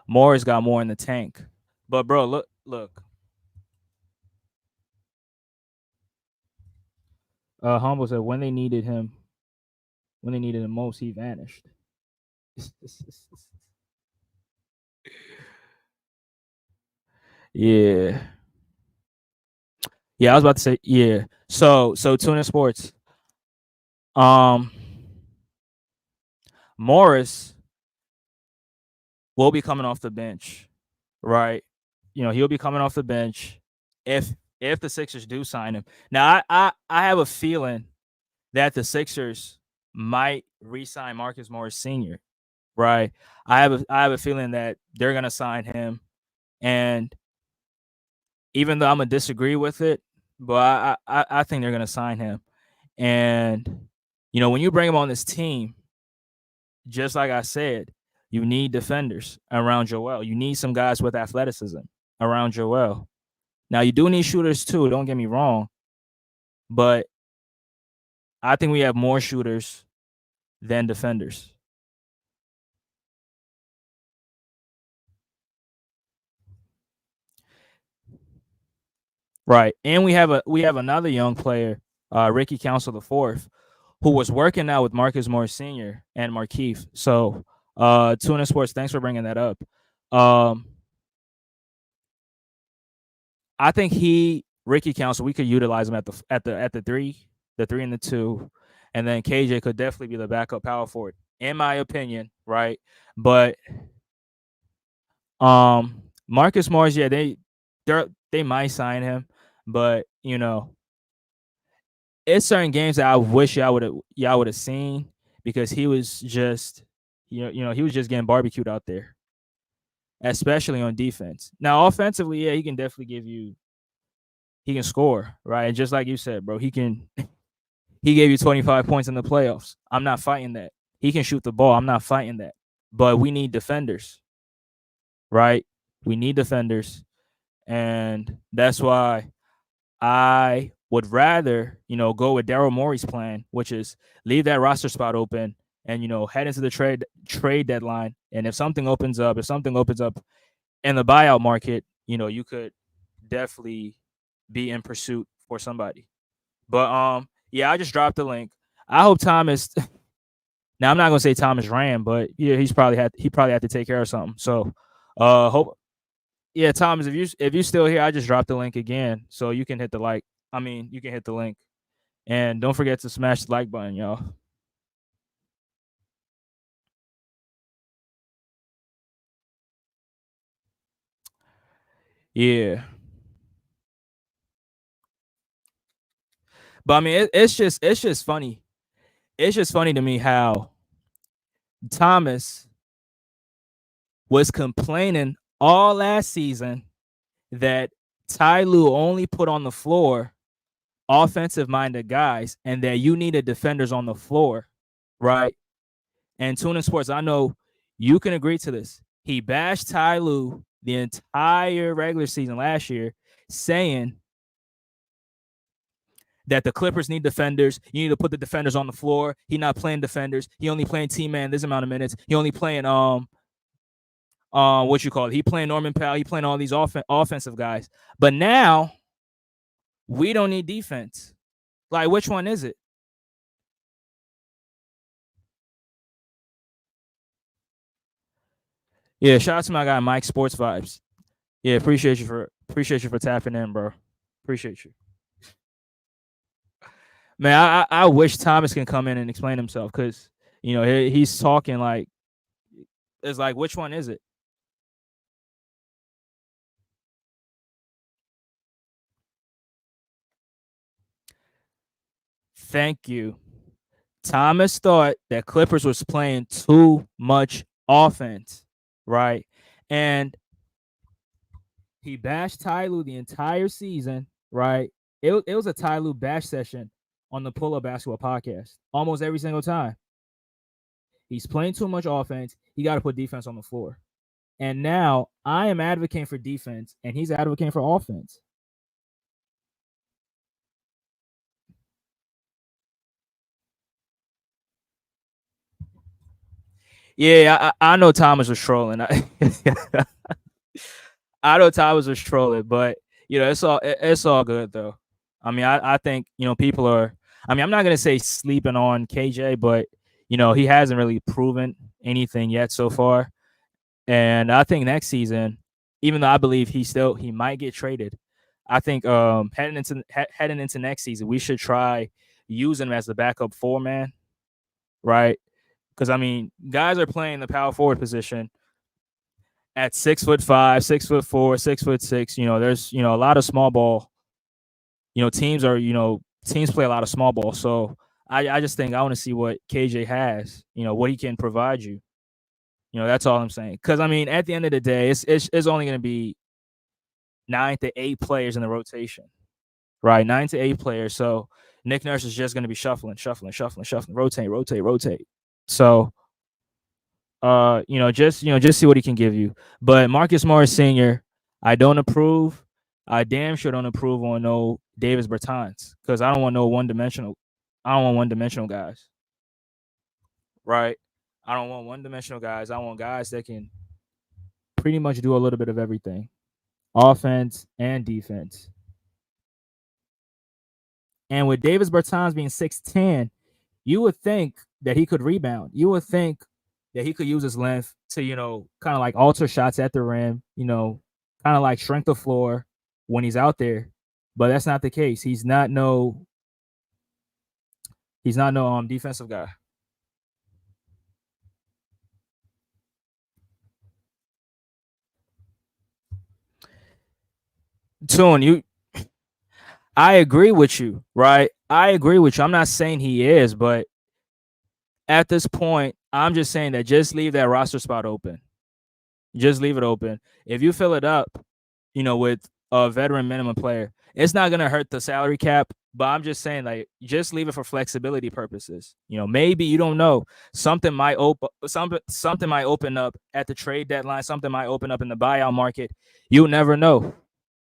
Morris got more in the tank. But bro, look. Humble said when they needed him most, he vanished. Yeah. Yeah, I was about to say, yeah. So Tuna Sports. Um Morris will be coming off the bench, right? He'll be coming off the bench if the Sixers do sign him. Now I have a feeling that the Sixers might re-sign Marcus Morris Sr., right? I have a feeling that they're gonna sign him, and even though I'm gonna disagree with it, but I think they're gonna sign him. And when you bring him on this team, just like I said, you need defenders around Joel. You need some guys with athleticism around Joel. Now you do need shooters too. Don't get me wrong, but I think we have more shooters than defenders. Right. And we have another young player, Ricky Council the fourth, who was working out with Marcus Morris Sr. and Markeith. So Tuna Sports, thanks for bringing that up. Um I think Ricky Council, we could utilize him at the three and the two, and then KJ could definitely be the backup power forward, in my opinion, right? But Marcus Morris, yeah, they might sign him, but it's certain games that I wish y'all would have seen, because he was just he was just getting barbecued out there, especially on defense. Now offensively, yeah, he can score, right? And just like you said, bro, he gave you 25 points in the playoffs. I'm not fighting that. He can shoot the ball. I'm not fighting that. But we need defenders, right? We need defenders. And that's why I would rather, go with Daryl Morey's plan, which is leave that roster spot open and, head into the trade deadline. And if something opens up in the buyout market, you could definitely be in pursuit for somebody. But yeah, I just dropped the link. I hope Thomas. Now I'm not gonna say Thomas ran, but yeah, he probably had to take care of something. So, hope yeah, Thomas, if you still here, I just dropped the link again, so you can hit the like. I mean, you can hit the link, and don't forget to smash the like button, y'all. Yeah, but I mean, it's just funny. It's just funny to me how Thomas was complaining all last season that Ty Lue only put on the floor offensive minded guys and that you needed defenders on the floor, right? And Tuning Sports, I know you can agree to this. He bashed Ty Lue the entire regular season last year, saying that the Clippers need defenders. You need to put the defenders on the floor. He not playing defenders. He only playing team man this amount of minutes. He only playing what you call it. He playing Norman Powell. He playing all these offensive guys. But now we don't need defense. Like, which one is it? Yeah, shout out to my guy Mike Sports Vibes. Yeah, appreciate you for tapping in, bro. Appreciate you. Man, I wish Thomas can come in and explain himself because he's talking like it's like which one is it? Thank you. Thomas thought that Clippers was playing too much offense, right? And he bashed Ty Lue the entire season, right? It was a Ty Lue bash session on the Pull Up Basketball podcast almost every single time. He's playing too much offense. He got to put defense on the floor. And now I am advocating for defense, and he's advocating for offense. Yeah, I know Thomas was trolling. I know Thomas was trolling, but it's all good though. I mean, I think people are. I mean, I'm not gonna say sleeping on KJ, but he hasn't really proven anything yet so far. And I think next season, even though I believe he might get traded, I think heading into next season, we should try using him as the backup four man, right? Because I mean, guys are playing the power forward position at 6'5", 6'4", 6'6". There's a lot of small ball. Teams play a lot of small ball. So I just think I want to see what KJ has. What he can provide you. That's all I'm saying. Because I mean, at the end of the day, it's only going to be 9 to 8 players in the rotation, right? 9 to 8 players. So Nick Nurse is just going to be shuffling, rotate. So just see what he can give you. But Marcus Morris Sr., I don't approve. I damn sure don't approve on no Davis Bertans because I don't want no one dimensional. I don't want one dimensional guys, right? I don't want one dimensional guys. I want guys that can pretty much do a little bit of everything, offense and defense. And with Davis Bertans being 6'10", you would think that he could rebound. You would think that he could use his length to, kind of like alter shots at the rim, kind of like shrink the floor when he's out there. But that's not the case. He's not no defensive guy. Tune, I agree with you, right? I agree with you. I'm not saying he is, but at this point, I'm just saying that just leave that roster spot open. Just leave it open. If you fill it up, with a veteran minimum player, it's not going to hurt the salary cap But I'm just saying, like, just leave it for flexibility purposes. Maybe you don't know. Something might open up at the trade deadline. Something might open up in the buyout market. You never know.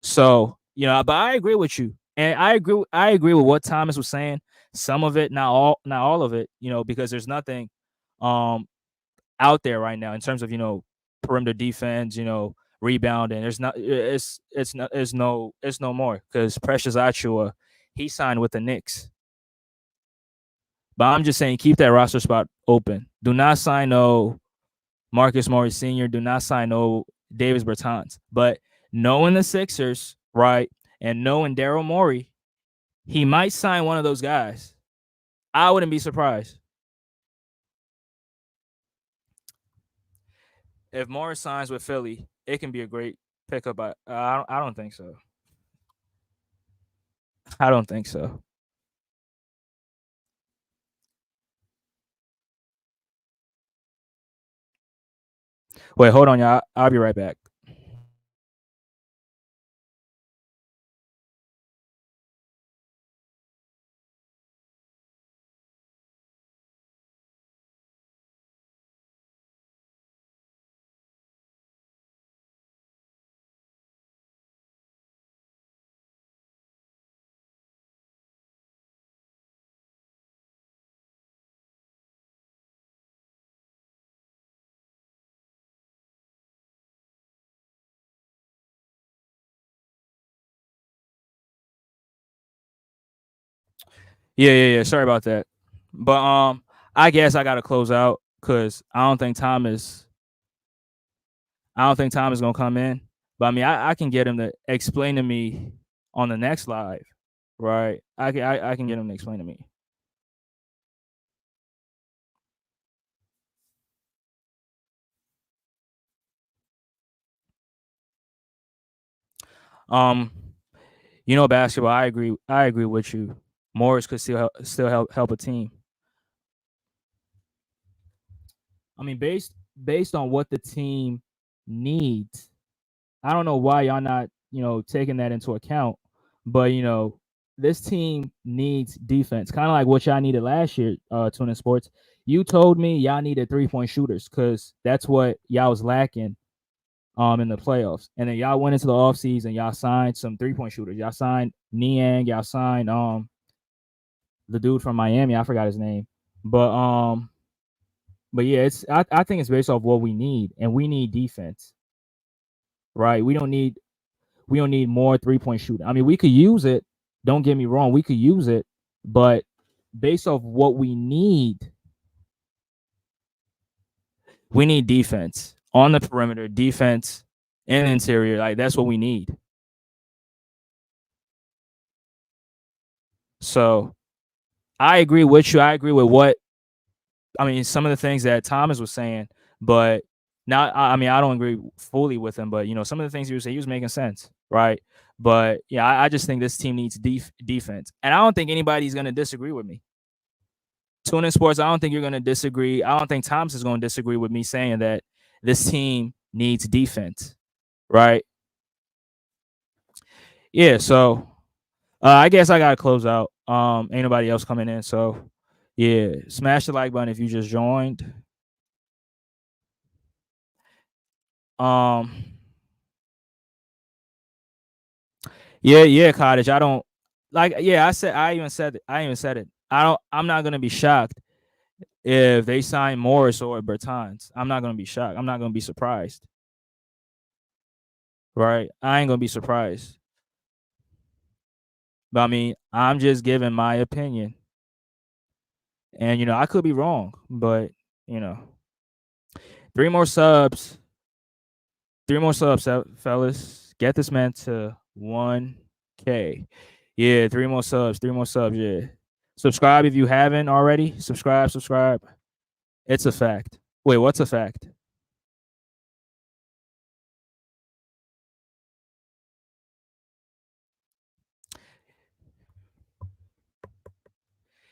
So, but I agree with you. And I agree with what Thomas was saying. Some of it, not all of it, because there's nothing out there right now in terms of, perimeter defense, rebounding. There's not it's no more because Precious Achua, he signed with the Knicks. But I'm just saying keep that roster spot open. Do not sign no Marcus Morris Sr. Do not sign no Davis Bertans. But knowing the Sixers, right, and knowing Daryl Morey, he might sign one of those guys. I wouldn't be surprised. If Morris signs with Philly, it can be a great pickup. I don't think so. I don't think so. Wait, hold on, y'all. I'll be right back. Yeah. Sorry about that. But I guess I gotta close out because I don't think Tom is gonna come in. But I mean, I can get him to explain to me on the next live, right? I can get him to explain to me. Um, basketball. I agree. I agree with you. Morris could still help a team. I mean, based on what the team needs, I don't know why y'all not, taking that into account. But this team needs defense, kind of like what y'all needed last year. Tuning Sports, you told me y'all needed 3-point shooters because that's what y'all was lacking in the playoffs. And then y'all went into the offseason, y'all signed some 3-point shooters. Y'all signed Niang, y'all signed the dude from Miami. I forgot his name, but yeah, I think it's based off what we need, and we need defense, right? We don't need more 3-point shooting. I mean, we could use it. Don't get me wrong, we could use it, but based off what we need defense on the perimeter, defense in the interior. Like that's what we need. So I agree with you. I agree with some of the things that Thomas was saying, but now I mean I don't agree fully with him, but some of the things he was saying, he was making sense, right? But yeah, I just think this team needs defense, and I don't think anybody's gonna disagree with me. Tune in Sports, I don't think you're gonna disagree. I don't think Thomas is gonna disagree with me saying that this team needs defense, right? Yeah, so I guess I gotta close out. Ain't nobody else coming in, so yeah, smash the like button if you just joined. Um, yeah, Cottage. I don't like. Yeah, I even said it. I'm not gonna be shocked if they sign Morris or Bertans. I'm not gonna be shocked. I'm not gonna be surprised. Right? I ain't gonna be surprised. But I mean, I'm just giving my opinion, and I could be wrong, but you know, three more subs, fellas. Get this man to 1K. Yeah, three more subs. Yeah, subscribe if you haven't already. Subscribe. It's a fact. Wait, what's a fact?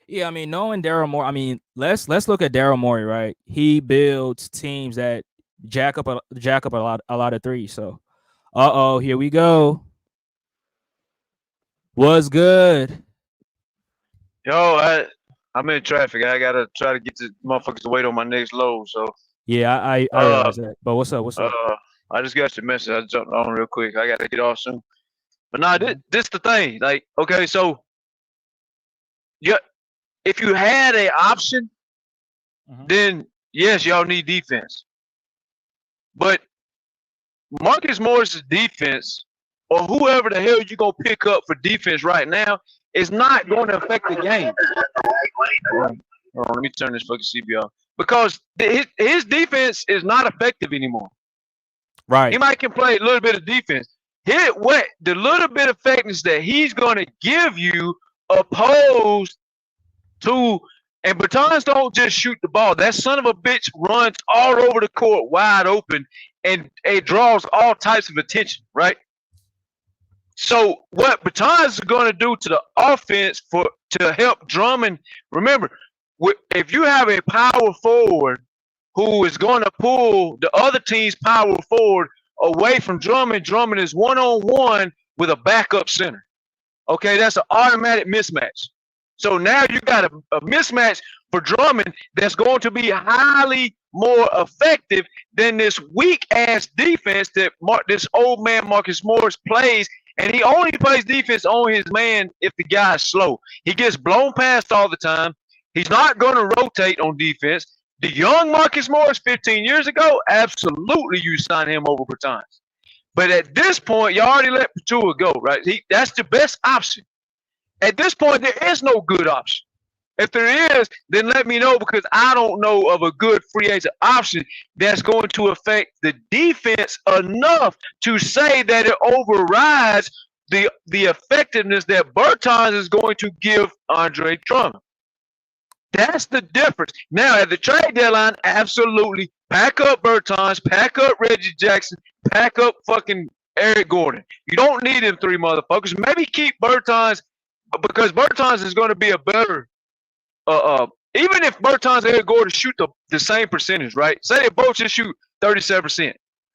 Yeah, I mean, knowing Daryl Morey, I mean, let's look at Daryl Morey, right? He builds teams that jack up a lot of threes. So, here we go. Was good.
I'm in traffic. I gotta try to get the motherfuckers to wait on my next load. So
Yeah, I
uh
realize that. But what's up? What's up?
I just got your message. I jumped on real quick. I gotta get off soon. But nah, this,
Mhm,
this the thing. Like, okay, so yeah, if you had an option,
mhm.
then yes, y'all need defense. But Marcus Morris's defense, or whoever the hell you gonna pick up for defense right now, is not going to affect the game. Hold on, let me turn this fucking CB off. Because his defense is not effective anymore. He
Right.
might can play a little bit of defense. Hit what the little bit of effectiveness that he's going to give you, opposed to, and Bertans don't just shoot the ball. That son of a bitch runs all over the court wide open, and it draws all types of attention, right? So what Bertans is going to do to the offense for to help Drummond? Remember, if you have a power forward who is going to pull the other team's power forward away from Drummond, Drummond is one on one with a backup center. Okay, that's an automatic mismatch. So now you got a mismatch for Drummond that's going to be highly more effective than this weak ass defense that this old man Marcus Morris plays. And he only plays defense on his man if the guy's slow. He gets blown past all the time. He's not going to rotate on defense. The young Marcus Morris 15 years ago, absolutely you sign him over for times. But at this point, you already let Patua go, right? That's the best option. At this point, there is no good option. If there is, then let me know, because I don't know of a good free agent option that's going to affect the defense enough to say that it overrides the effectiveness that Bertans is going to give Andre Drummond. That's the difference. Now, at the trade deadline, absolutely pack up Bertans, pack up Reggie Jackson, pack up fucking Eric Gordon. You don't need them three motherfuckers. Maybe keep Bertans, because Bertans is going to be a better. Even if Bertans and Eric Gordon shoot the same percentage, right? Say they both just shoot 37%.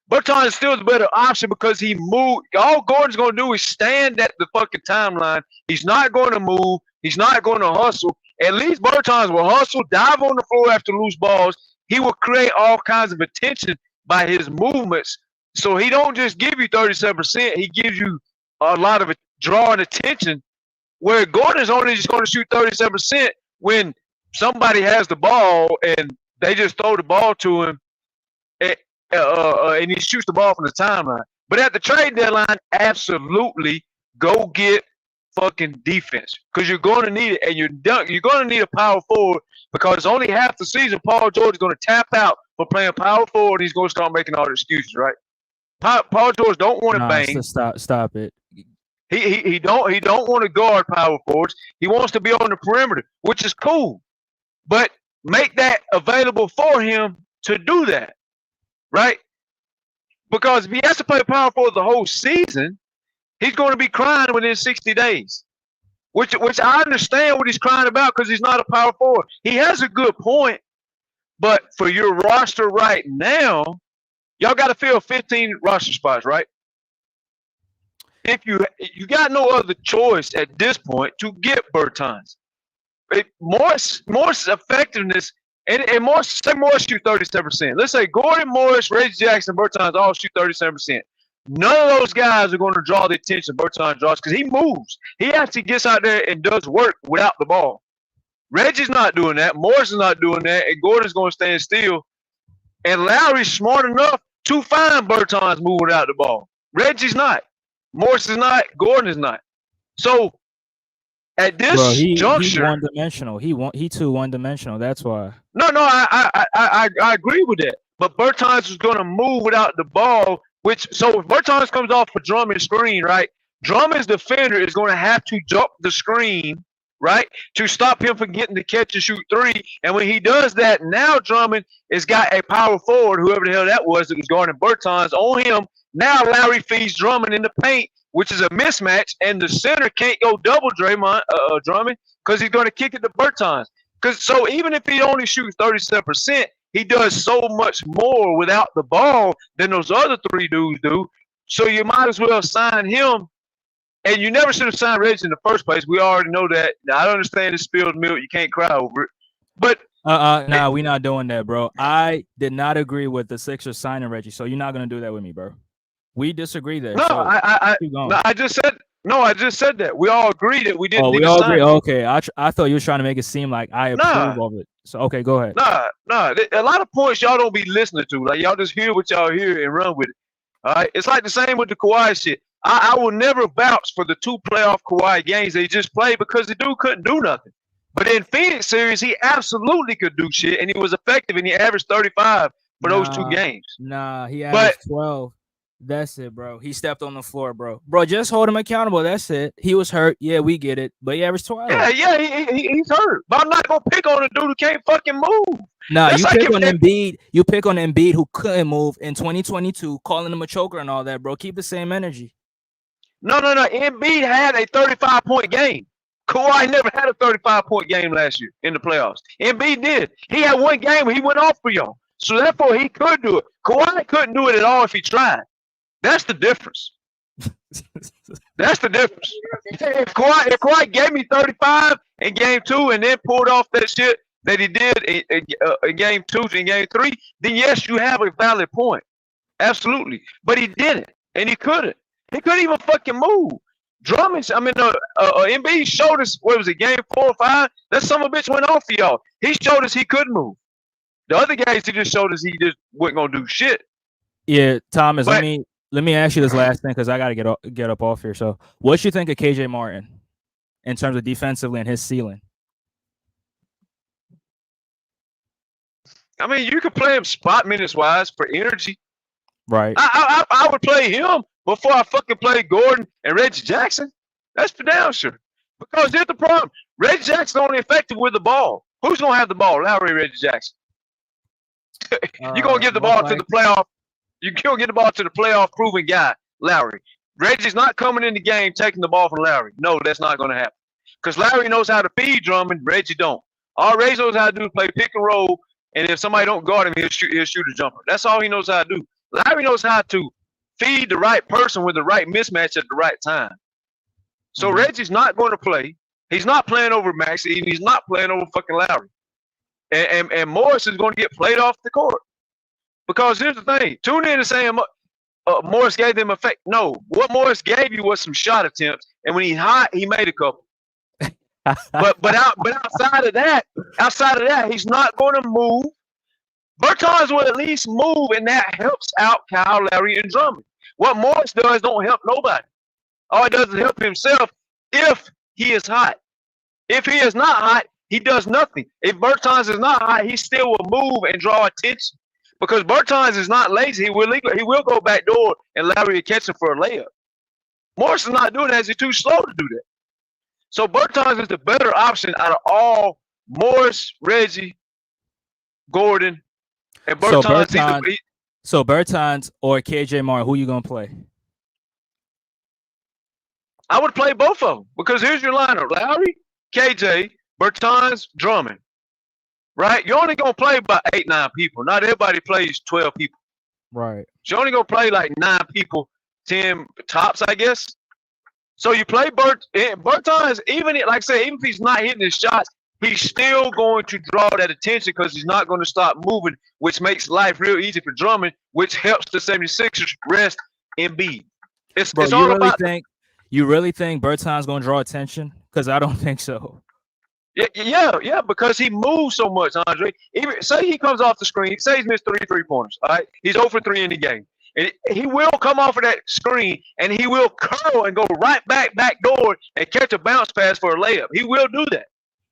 Bertans is still the better option because he moved. All Gordon's going to do is stand at the fucking timeline. He's not going to move. He's not going to hustle. At least Bertans will hustle, dive on the floor after loose balls. He will create all kinds of attention by his movements. So he don't just give you 37%. He gives you a lot of drawing attention. Where Gordon's only just going to shoot 37% when somebody has the ball and they just throw the ball to him, and he shoots the ball from the timeline. But at the trade deadline, absolutely go get fucking defense, because you're going to need it, and you're going to need a power forward, because only half the season Paul George is going to tap out for playing power forward. He's going to start making all the excuses, right? Paul George don't want to
Nah,
bang.
stop it.
He don't want to guard power forwards. He wants to be on the perimeter, which is cool. But make that available for him to do that, right? Because if he has to play power forward the whole season, he's going to be crying within 60 days. Which I understand what he's crying about, because he's not a power forward. He has a good point, but for your roster right now, y'all got to fill 15 roster spots, right? If you got no other choice at this point to get Bertans. Morris effectiveness, and Morris, say Morris shoot 37%. Let's say Gordon, Morris, Reggie Jackson, Bertans all shoot 37%. None of those guys are going to draw the attention Bertans draws, because he moves. He actually gets out there and does work without the ball. Reggie's not doing that. Morris is not doing that, and Gordon's going to stand still. And Lowry's smart enough to find Bertans moving without the ball. Reggie's not. Morris is not. Gordon is not. So at this juncture,
he's one dimensional. He too one dimensional. That's why.
No, I agree with that. But Bertans is going to move without the ball. So if Bertans comes off a Drummond screen, right? Drummond's defender is going to have to jump the screen, right, to stop him from getting the catch and shoot three. And when he does that, now Drummond has got a power forward, whoever the hell that was guarding Bertans, on him. Now Lowry feeds Drummond in the paint, which is a mismatch, and the center can't go double Drummond, because he's going to kick it to Bertans. So even if he only shoots 37%, he does so much more without the ball than those other three dudes do. So you might as well sign him And you never should have signed Reggie in the first place. We already know that. Now, I understand it's spilled milk. You can't cry over it. But
nah, we're not doing that, bro. I did not agree with the Sixers signing Reggie, so you're not gonna do that with me, bro. We disagree there.
no,
So keep going.
I just said that. We all agree that we didn't
Oh,
need
we
to
all
sign
agree.
him.
Okay, I thought you were trying to make it seem like I
Nah,
approve of it. So okay, go ahead.
nah. A lot of points y'all don't be listening to. Like y'all just hear what y'all hear and run with it. All right. It's like the same with the Kawhi shit. I will never vouch for the 2 playoff Kawhi games they just played because the dude couldn't do nothing. But in Phoenix series, he absolutely could do shit, and he was effective, and he averaged 35 for those 2 games.
Nah, he
But
averaged 12. That's it, bro. He stepped on the floor, bro. Bro, just hold him accountable. That's it. He was hurt. Yeah, we get it. But he averaged 12.
yeah, he's hurt. But I'm not gonna pick on a dude who can't fucking move.
Nah,
That's
you
like
pick on Embiid. You pick on Embiid who couldn't move in 2022, calling him a choker and all that, bro. Keep the same energy.
No. Embiid had a 35-point game. Kawhi never had a 35-point game last year in the playoffs. Embiid did. He had one game where he went off for y'all. So therefore, he could do it. Kawhi couldn't do it at all if he tried. That's the difference. That's the difference. If Kawhi gave me 35 in game 2 and then pulled off that shit that he did in game 2 and game 3, then yes, you have a valid point. Absolutely. But he didn't, and he couldn't. He couldn't even fucking move. Drummond, Embiid showed us, what was it, game 4 or 5? That son of a bitch went off for y'all. He showed us he couldn't move. The other guys, he just showed us he just wasn't going to do shit.
Yeah, Thomas, let me ask you this last thing because I got to get up off here. So what you think of KJ Martin in terms of defensively and his ceiling?
I mean, you could play him spot minutes wise for energy.
Right.
I would play him before I fucking play Gordon and Reggie Jackson. That's for damn sure. Because here's the problem. Reggie Jackson only effective with the ball. Who's going to have the ball? Lowry, Reggie Jackson. You're going to give the ball to the playoff. You're going to get the ball to the playoff proven guy, Lowry. Reggie's not coming in the game taking the ball from Lowry. No, that's not going to happen. Because Lowry knows how to feed Drummond, Reggie don't. All Reggie knows how to do is play pick and roll, and if somebody don't guard him, he'll shoot a jumper. That's all he knows how to do. Lowry knows how to feed the right person with the right mismatch at the right time. So Reggie's not going to play. He's not playing over Max, and he's not playing over fucking Lowry. And Morris is going to get played off the court. Because here's the thing. Tune in and saying Morris gave them effect. No, what Morris gave you was some shot attempts, and when he's hot, he made a couple. but outside of that, he's not going to move. Bertans will at least move, and that helps out Kyle, Larry, and Drummond. What Morris does don't help nobody. All it does is help himself if he is hot. If he is not hot, he does nothing. If Bertans is not hot, he still will move and draw attention. Because Bertans is not lazy. He will go back door and Larry will catch him for a layup. Morris is not doing that. He's too slow to do that. So Bertans is the better option out of all Morris, Reggie, Gordon, and Bertans.
So Bertans or KJ Martin, who you going to play?
I would play both of them because here's your lineup. Lowry, KJ, Bertans, Drummond. Right? You're only going to play about 8, 9 people. Not everybody plays 12 people.
Right.
You're only going to play like 9 people, 10 tops, I guess. So you play Bertans, even like I say, even if he's not hitting his shots, he's still going to draw that attention because he's not going to stop moving, which makes life real easy for Drummond, which helps the 76ers rest Embiid. It's all about.
You really think Bertans going to draw attention? Because I don't think so.
Yeah, because he moves so much, Andre. Even say he comes off the screen, say he's missed 3 pointers. All right, he's 0 for 3 in the game, and he will come off of that screen and he will curl and go right back door and catch a bounce pass for a layup. He will do that.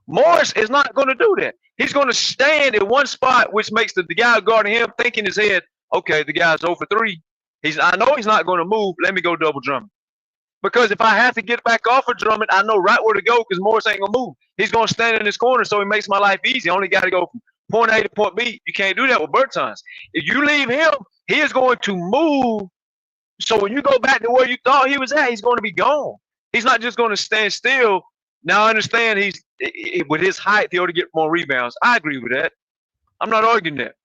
Morris is not going to do that. He's going to stand in one spot, which makes the guy guarding him think in his head, okay, the guy's 0 for 3. I know he's not going to move. Let me go double Drummond. Because if I have to get back off of Drummond, I know right where to go because Morris ain't going to move. He's going to stand in this corner, so he makes my life easy. I only got to go from point A to point B. You can't do that with Bertans. If you leave him, he is going to move. So when you go back to where you thought he was at, he's going to be gone. He's not just going to stand still. Now, I understand with his height, he ought to get more rebounds. I agree with that. I'm not arguing that.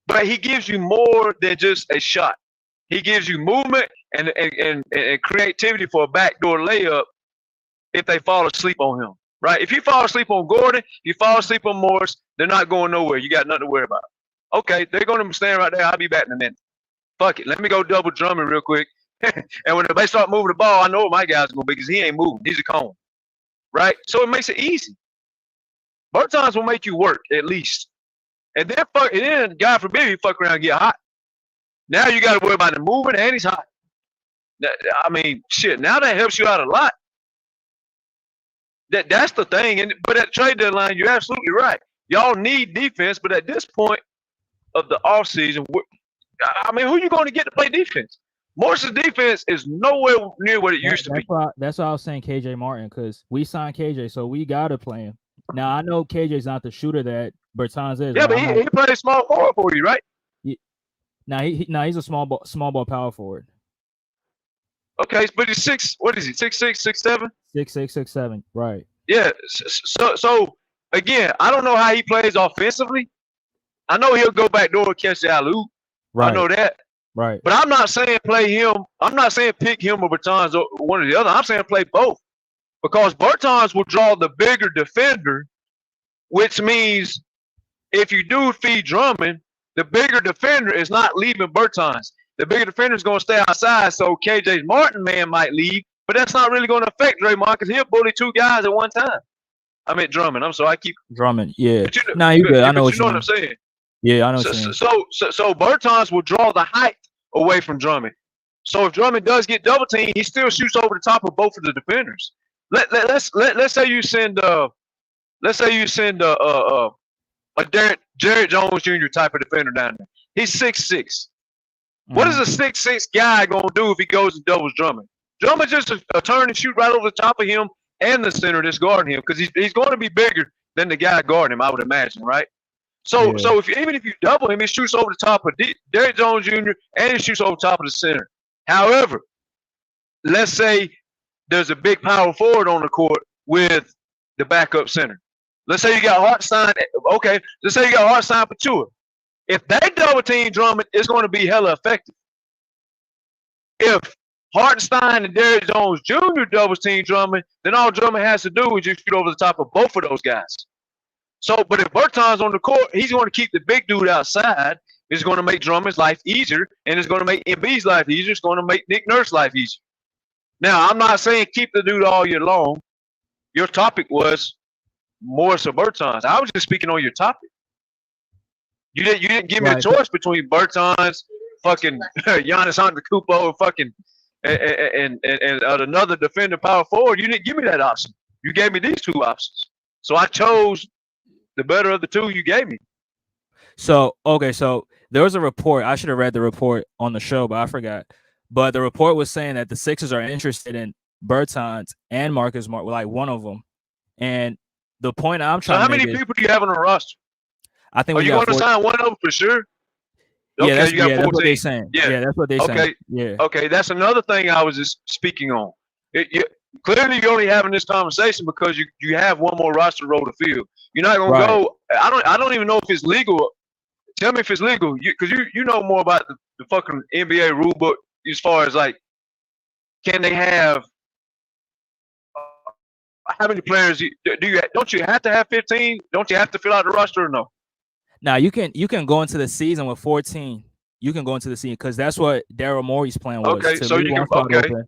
But he gives you more than just a shot. He gives you movement. and creativity for a backdoor layup if they fall asleep on him. Right? If you fall asleep on Gordon, you fall asleep on Morris, they're not going nowhere. You got nothing to worry about. Okay, they're going to stand right there. I'll be back in a minute. Fuck it. Let me go double Drummond real quick. And when they start moving the ball, I know what my guy's going to be because he ain't moving. He's a cone. Right? So it makes it easy. Bertans will make you work at least. And then God forbid you fuck around and get hot. Now you got to worry about him moving and he's hot. I mean, shit, now that helps you out a lot. That's the thing. But at trade deadline, you're absolutely right. Y'all need defense, but at this point of the offseason, I mean, who are you going to get to play defense? Morris's defense is nowhere near what it used to be.
That's why I was saying KJ Martin, because we signed KJ, so we got to play him. Now, I know KJ's not the shooter that Bertans is.
Yeah, but he plays small forward for you, right?
He's a small ball power forward.
Okay, but he's 6'6", 6'7"?
6'6", 6'7", right.
Yeah, so again, I don't know how he plays offensively. I know he'll go back door and catch the alley-oop. Right. I know that.
Right.
But I'm not saying play him. I'm not saying pick him or Bertans or one or the other. I'm saying play both. Because Bertans will draw the bigger defender, which means if you do feed Drummond, the bigger defender is not leaving Bertans. The bigger defender is going to stay outside, so KJ Martin man might leave, but that's not really going to affect Draymond because he'll bully two guys at one time. I meant Drummond. I'm sorry, I keep
Drummond. Yeah. No, you good. I know what you know what I'm
saying.
Yeah, I know what you're saying.
So Bertans will draw the height away from Drummond. So if Drummond does get double teamed, he still shoots over the top of both of the defenders. Let's say you send a Jared Jones Jr. type of defender down there. He's 6'6". What is a 6'6" guy gonna do if he goes and doubles Drummond? Drummond just a turn and shoot right over the top of him and the center that's guarding him because he's going to be bigger than the guy guarding him, I would imagine, right? So even if you double him, he shoots over the top of Derrick Jones Jr. and he shoots over the top of the center. However, let's say there's a big power forward on the court with the backup center. Let's say you got Hartenstein. Okay, let's say you got Hartenstein Patua. If they double team Drummond, it's going to be hella effective. If Hartenstein and Derrick Jones Jr. double team Drummond, then all Drummond has to do is just shoot over the top of both of those guys. So, but if Bertans on the court, he's going to keep the big dude outside. It's going to make Drummond's life easier, and it's going to make Embiid's life easier. It's going to make Nick Nurse's life easier. Now, I'm not saying keep the dude all year long. Your topic was Morris or Bertans. I was just speaking on your topic. You didn't give me a choice between Bertans, fucking Giannis Antetokounmpo, and another defender power forward. You didn't give me that option. You gave me these two options. So I chose the better of the two you gave me.
So there was a report. I should have read the report on the show, but I forgot. But the report was saying that the Sixers are interested in Bertans and Marcus Smart, like one of them. And the point I'm trying to make is—
So how many people do you have on the roster?
I think
are you going to sign one of them for sure? Okay,
that's what they're saying. Yeah, that's what they're saying. Yeah.
Okay, that's another thing I was just speaking on. Clearly, you're only having this conversation because you have one more roster roll to fill. You're not going to go. I don't even know if it's legal. Tell me if it's legal, because you know more about the fucking NBA rule book as far as like, can they have how many players don't you have to have 15? Don't you have to fill out the roster or no?
Now you can go into the season with 14. You can go into the season because that's what Daryl Morey's plan was.
Okay, so you can
open.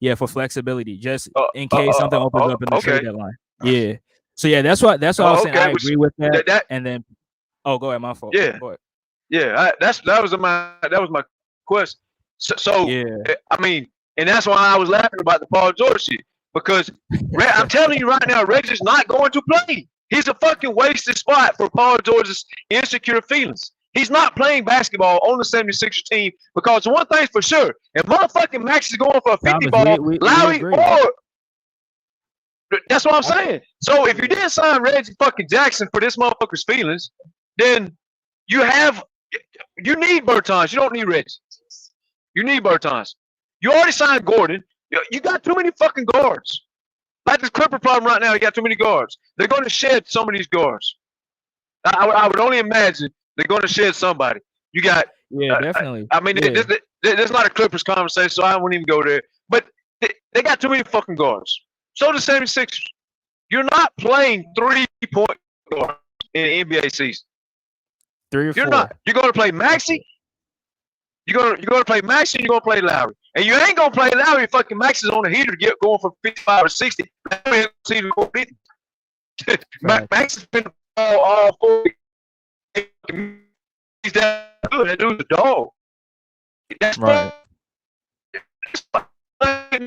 Yeah, for flexibility, just in case something opens up in the trade deadline. Yeah. So yeah, that's what I was saying. I agree with that. And then, go ahead, my fault.
Yeah.
Go ahead.
Yeah, that was my question. So yeah. I mean, and that's why I was laughing about the Paul George shit because I'm telling you right now, Reggie's not going to play. He's a fucking wasted spot for Paul George's insecure feelings. He's not playing basketball on the 76ers team because one thing's for sure, if motherfucking Max is going for a 50 ball, Lowry or that's what I'm saying. So if you didn't sign Reggie fucking Jackson for this motherfucker's feelings, then you need Bertans. You don't need Reggie. You need Bertans. You already signed Gordon. You got too many fucking guards. Like this Clipper problem right now, you got too many guards. They're going to shed some of these guards. I would only imagine they're going to shed somebody. You got
definitely.
I mean, There's not a Clippers conversation, so I wouldn't even go there. But they got too many fucking guards. So the 76ers. You're not playing 3-point guards in the NBA season.
3 or 4.
You're not. You're going to play Maxey. You're gonna play Maxey and you're gonna play Lowry. And you ain't gonna play Lowry if fucking Maxey's on the heater to get going for 55 or 60. Maxey's been all 40. He's that good. That dude's a dog. That's
right.
In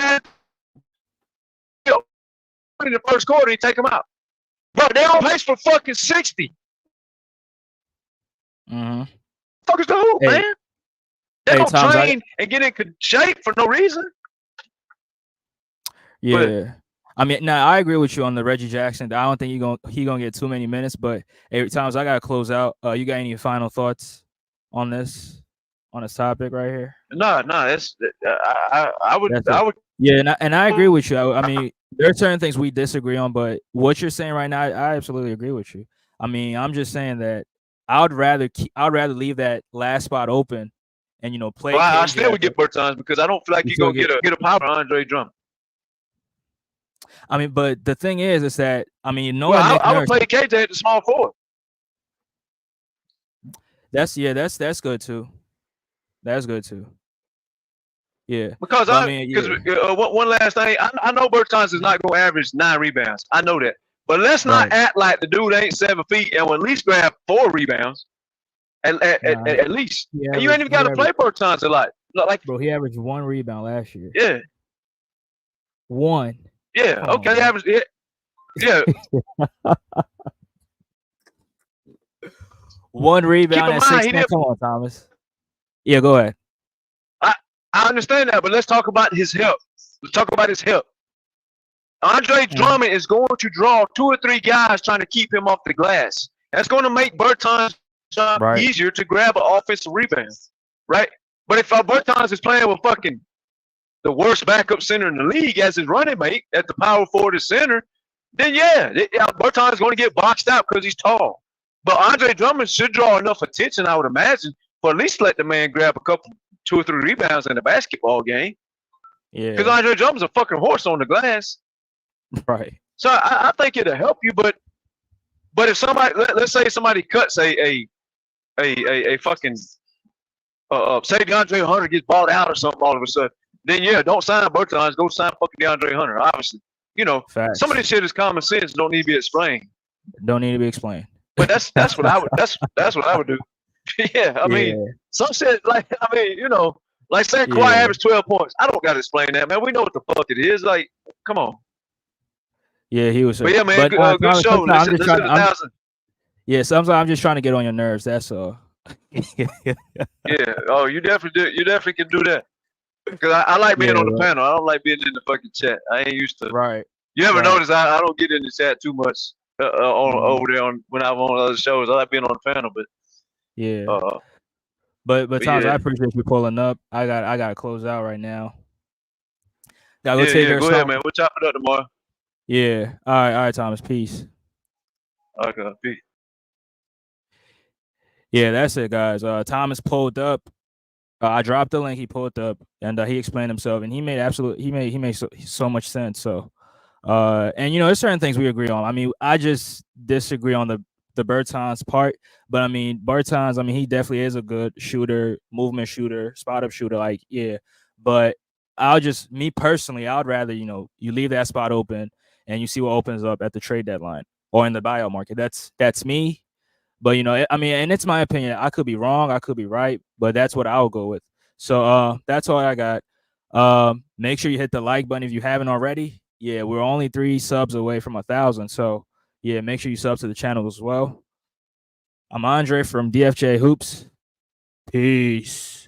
the first quarter, he take him out. Bro, they on pace for fucking 60. Fuck is the hoop, man? They don't train and get in shape for no reason.
Yeah. But, I mean, now I agree with you on the Reggie Jackson. I don't think he gonna get too many minutes, but every times I gotta close out. You got any final thoughts on this topic right here?
No, that's I would.
Yeah, and I agree with you. I mean, there are certain things we disagree on, but what you're saying right now, I absolutely agree with you. I mean, I'm just saying that I'd rather leave that last spot open. And play.
Well, I still would get Bertans because I don't feel like you're gonna get a power Andre Drummond.
I mean, but the thing is that I
would play KJ at the small forward.
That's good too. That's good too. Yeah.
Because one last thing, I know Bertans is not gonna average 9 rebounds. I know that, but let's not act like the dude ain't 7 feet and will at least grab 4 rebounds. At least. And you ain't even got to play Bertans a lot.
Bro, he averaged 1 rebound last year.
Yeah.
1.
Yeah. Okay. He averaged it. Yeah.
1 rebound at 6. Come on, Thomas. Yeah, go ahead.
I understand that, but let's talk about his health. Andre Drummond is going to draw 2 or 3 guys trying to keep him off the glass. That's going to make Bertans easier to grab an offensive rebound, right? But if Bertans is playing with fucking the worst backup center in the league as his running mate at the power forward center, then Bertans is going to get boxed out because he's tall. But Andre Drummond should draw enough attention, I would imagine, for at least let the man grab 2 or 3 rebounds in a basketball game.
Yeah.
Because Andre Drummond's a fucking horse on the glass.
Right.
So I think it'll help you, but if somebody, let's say somebody cuts a fucking say DeAndre Hunter gets bought out or something all of a sudden, then don't sign Bertans, go sign fucking DeAndre Hunter. Obviously,
Facts.
Some of this shit is common sense, don't need to be explained.
Don't need to be explained.
But that's what I would that's what I would do. Yeah, I mean, some shit like say Kawhi averaged 12 points. I don't gotta explain that, man. We know what the fuck it is. Like, come on.
Yeah, he was.
But yeah, man, good show. Listen to 1,000.
Yeah, sometimes I'm just trying to get on your nerves. That's all.
Yeah. Oh, you definitely do. You definitely can do that. Because I like being on the panel. I don't like being in the fucking chat. I ain't used to.
Right.
You ever notice I don't get in the chat too much over there when I'm on other shows. I like being on the panel, but
yeah. But Thomas, I appreciate you pulling up. I got to close out right now.
Go ahead, man. We'll chop it up tomorrow.
Yeah. All right, Thomas. Peace.
Okay, peace.
Yeah, that's it, guys. Thomas pulled up. I dropped the link. He pulled up and he explained himself, and he made so much sense. So, and there's certain things we agree on. I mean, I just disagree on the Bertans part, but I mean, Bertans, he definitely is a good shooter, movement shooter, spot up shooter. Like, yeah, but me personally, I would rather you leave that spot open and you see what opens up at the trade deadline or in the buyout market. That's me. But and it's my opinion. I could be wrong, I could be right, but that's what I'll go with. So that's all I got. Make sure you hit the like button if you haven't already. Yeah, we're only 3 subs away from 1,000. So yeah, make sure you sub to the channel as well. I'm Andre from DFJ Hoops. Peace.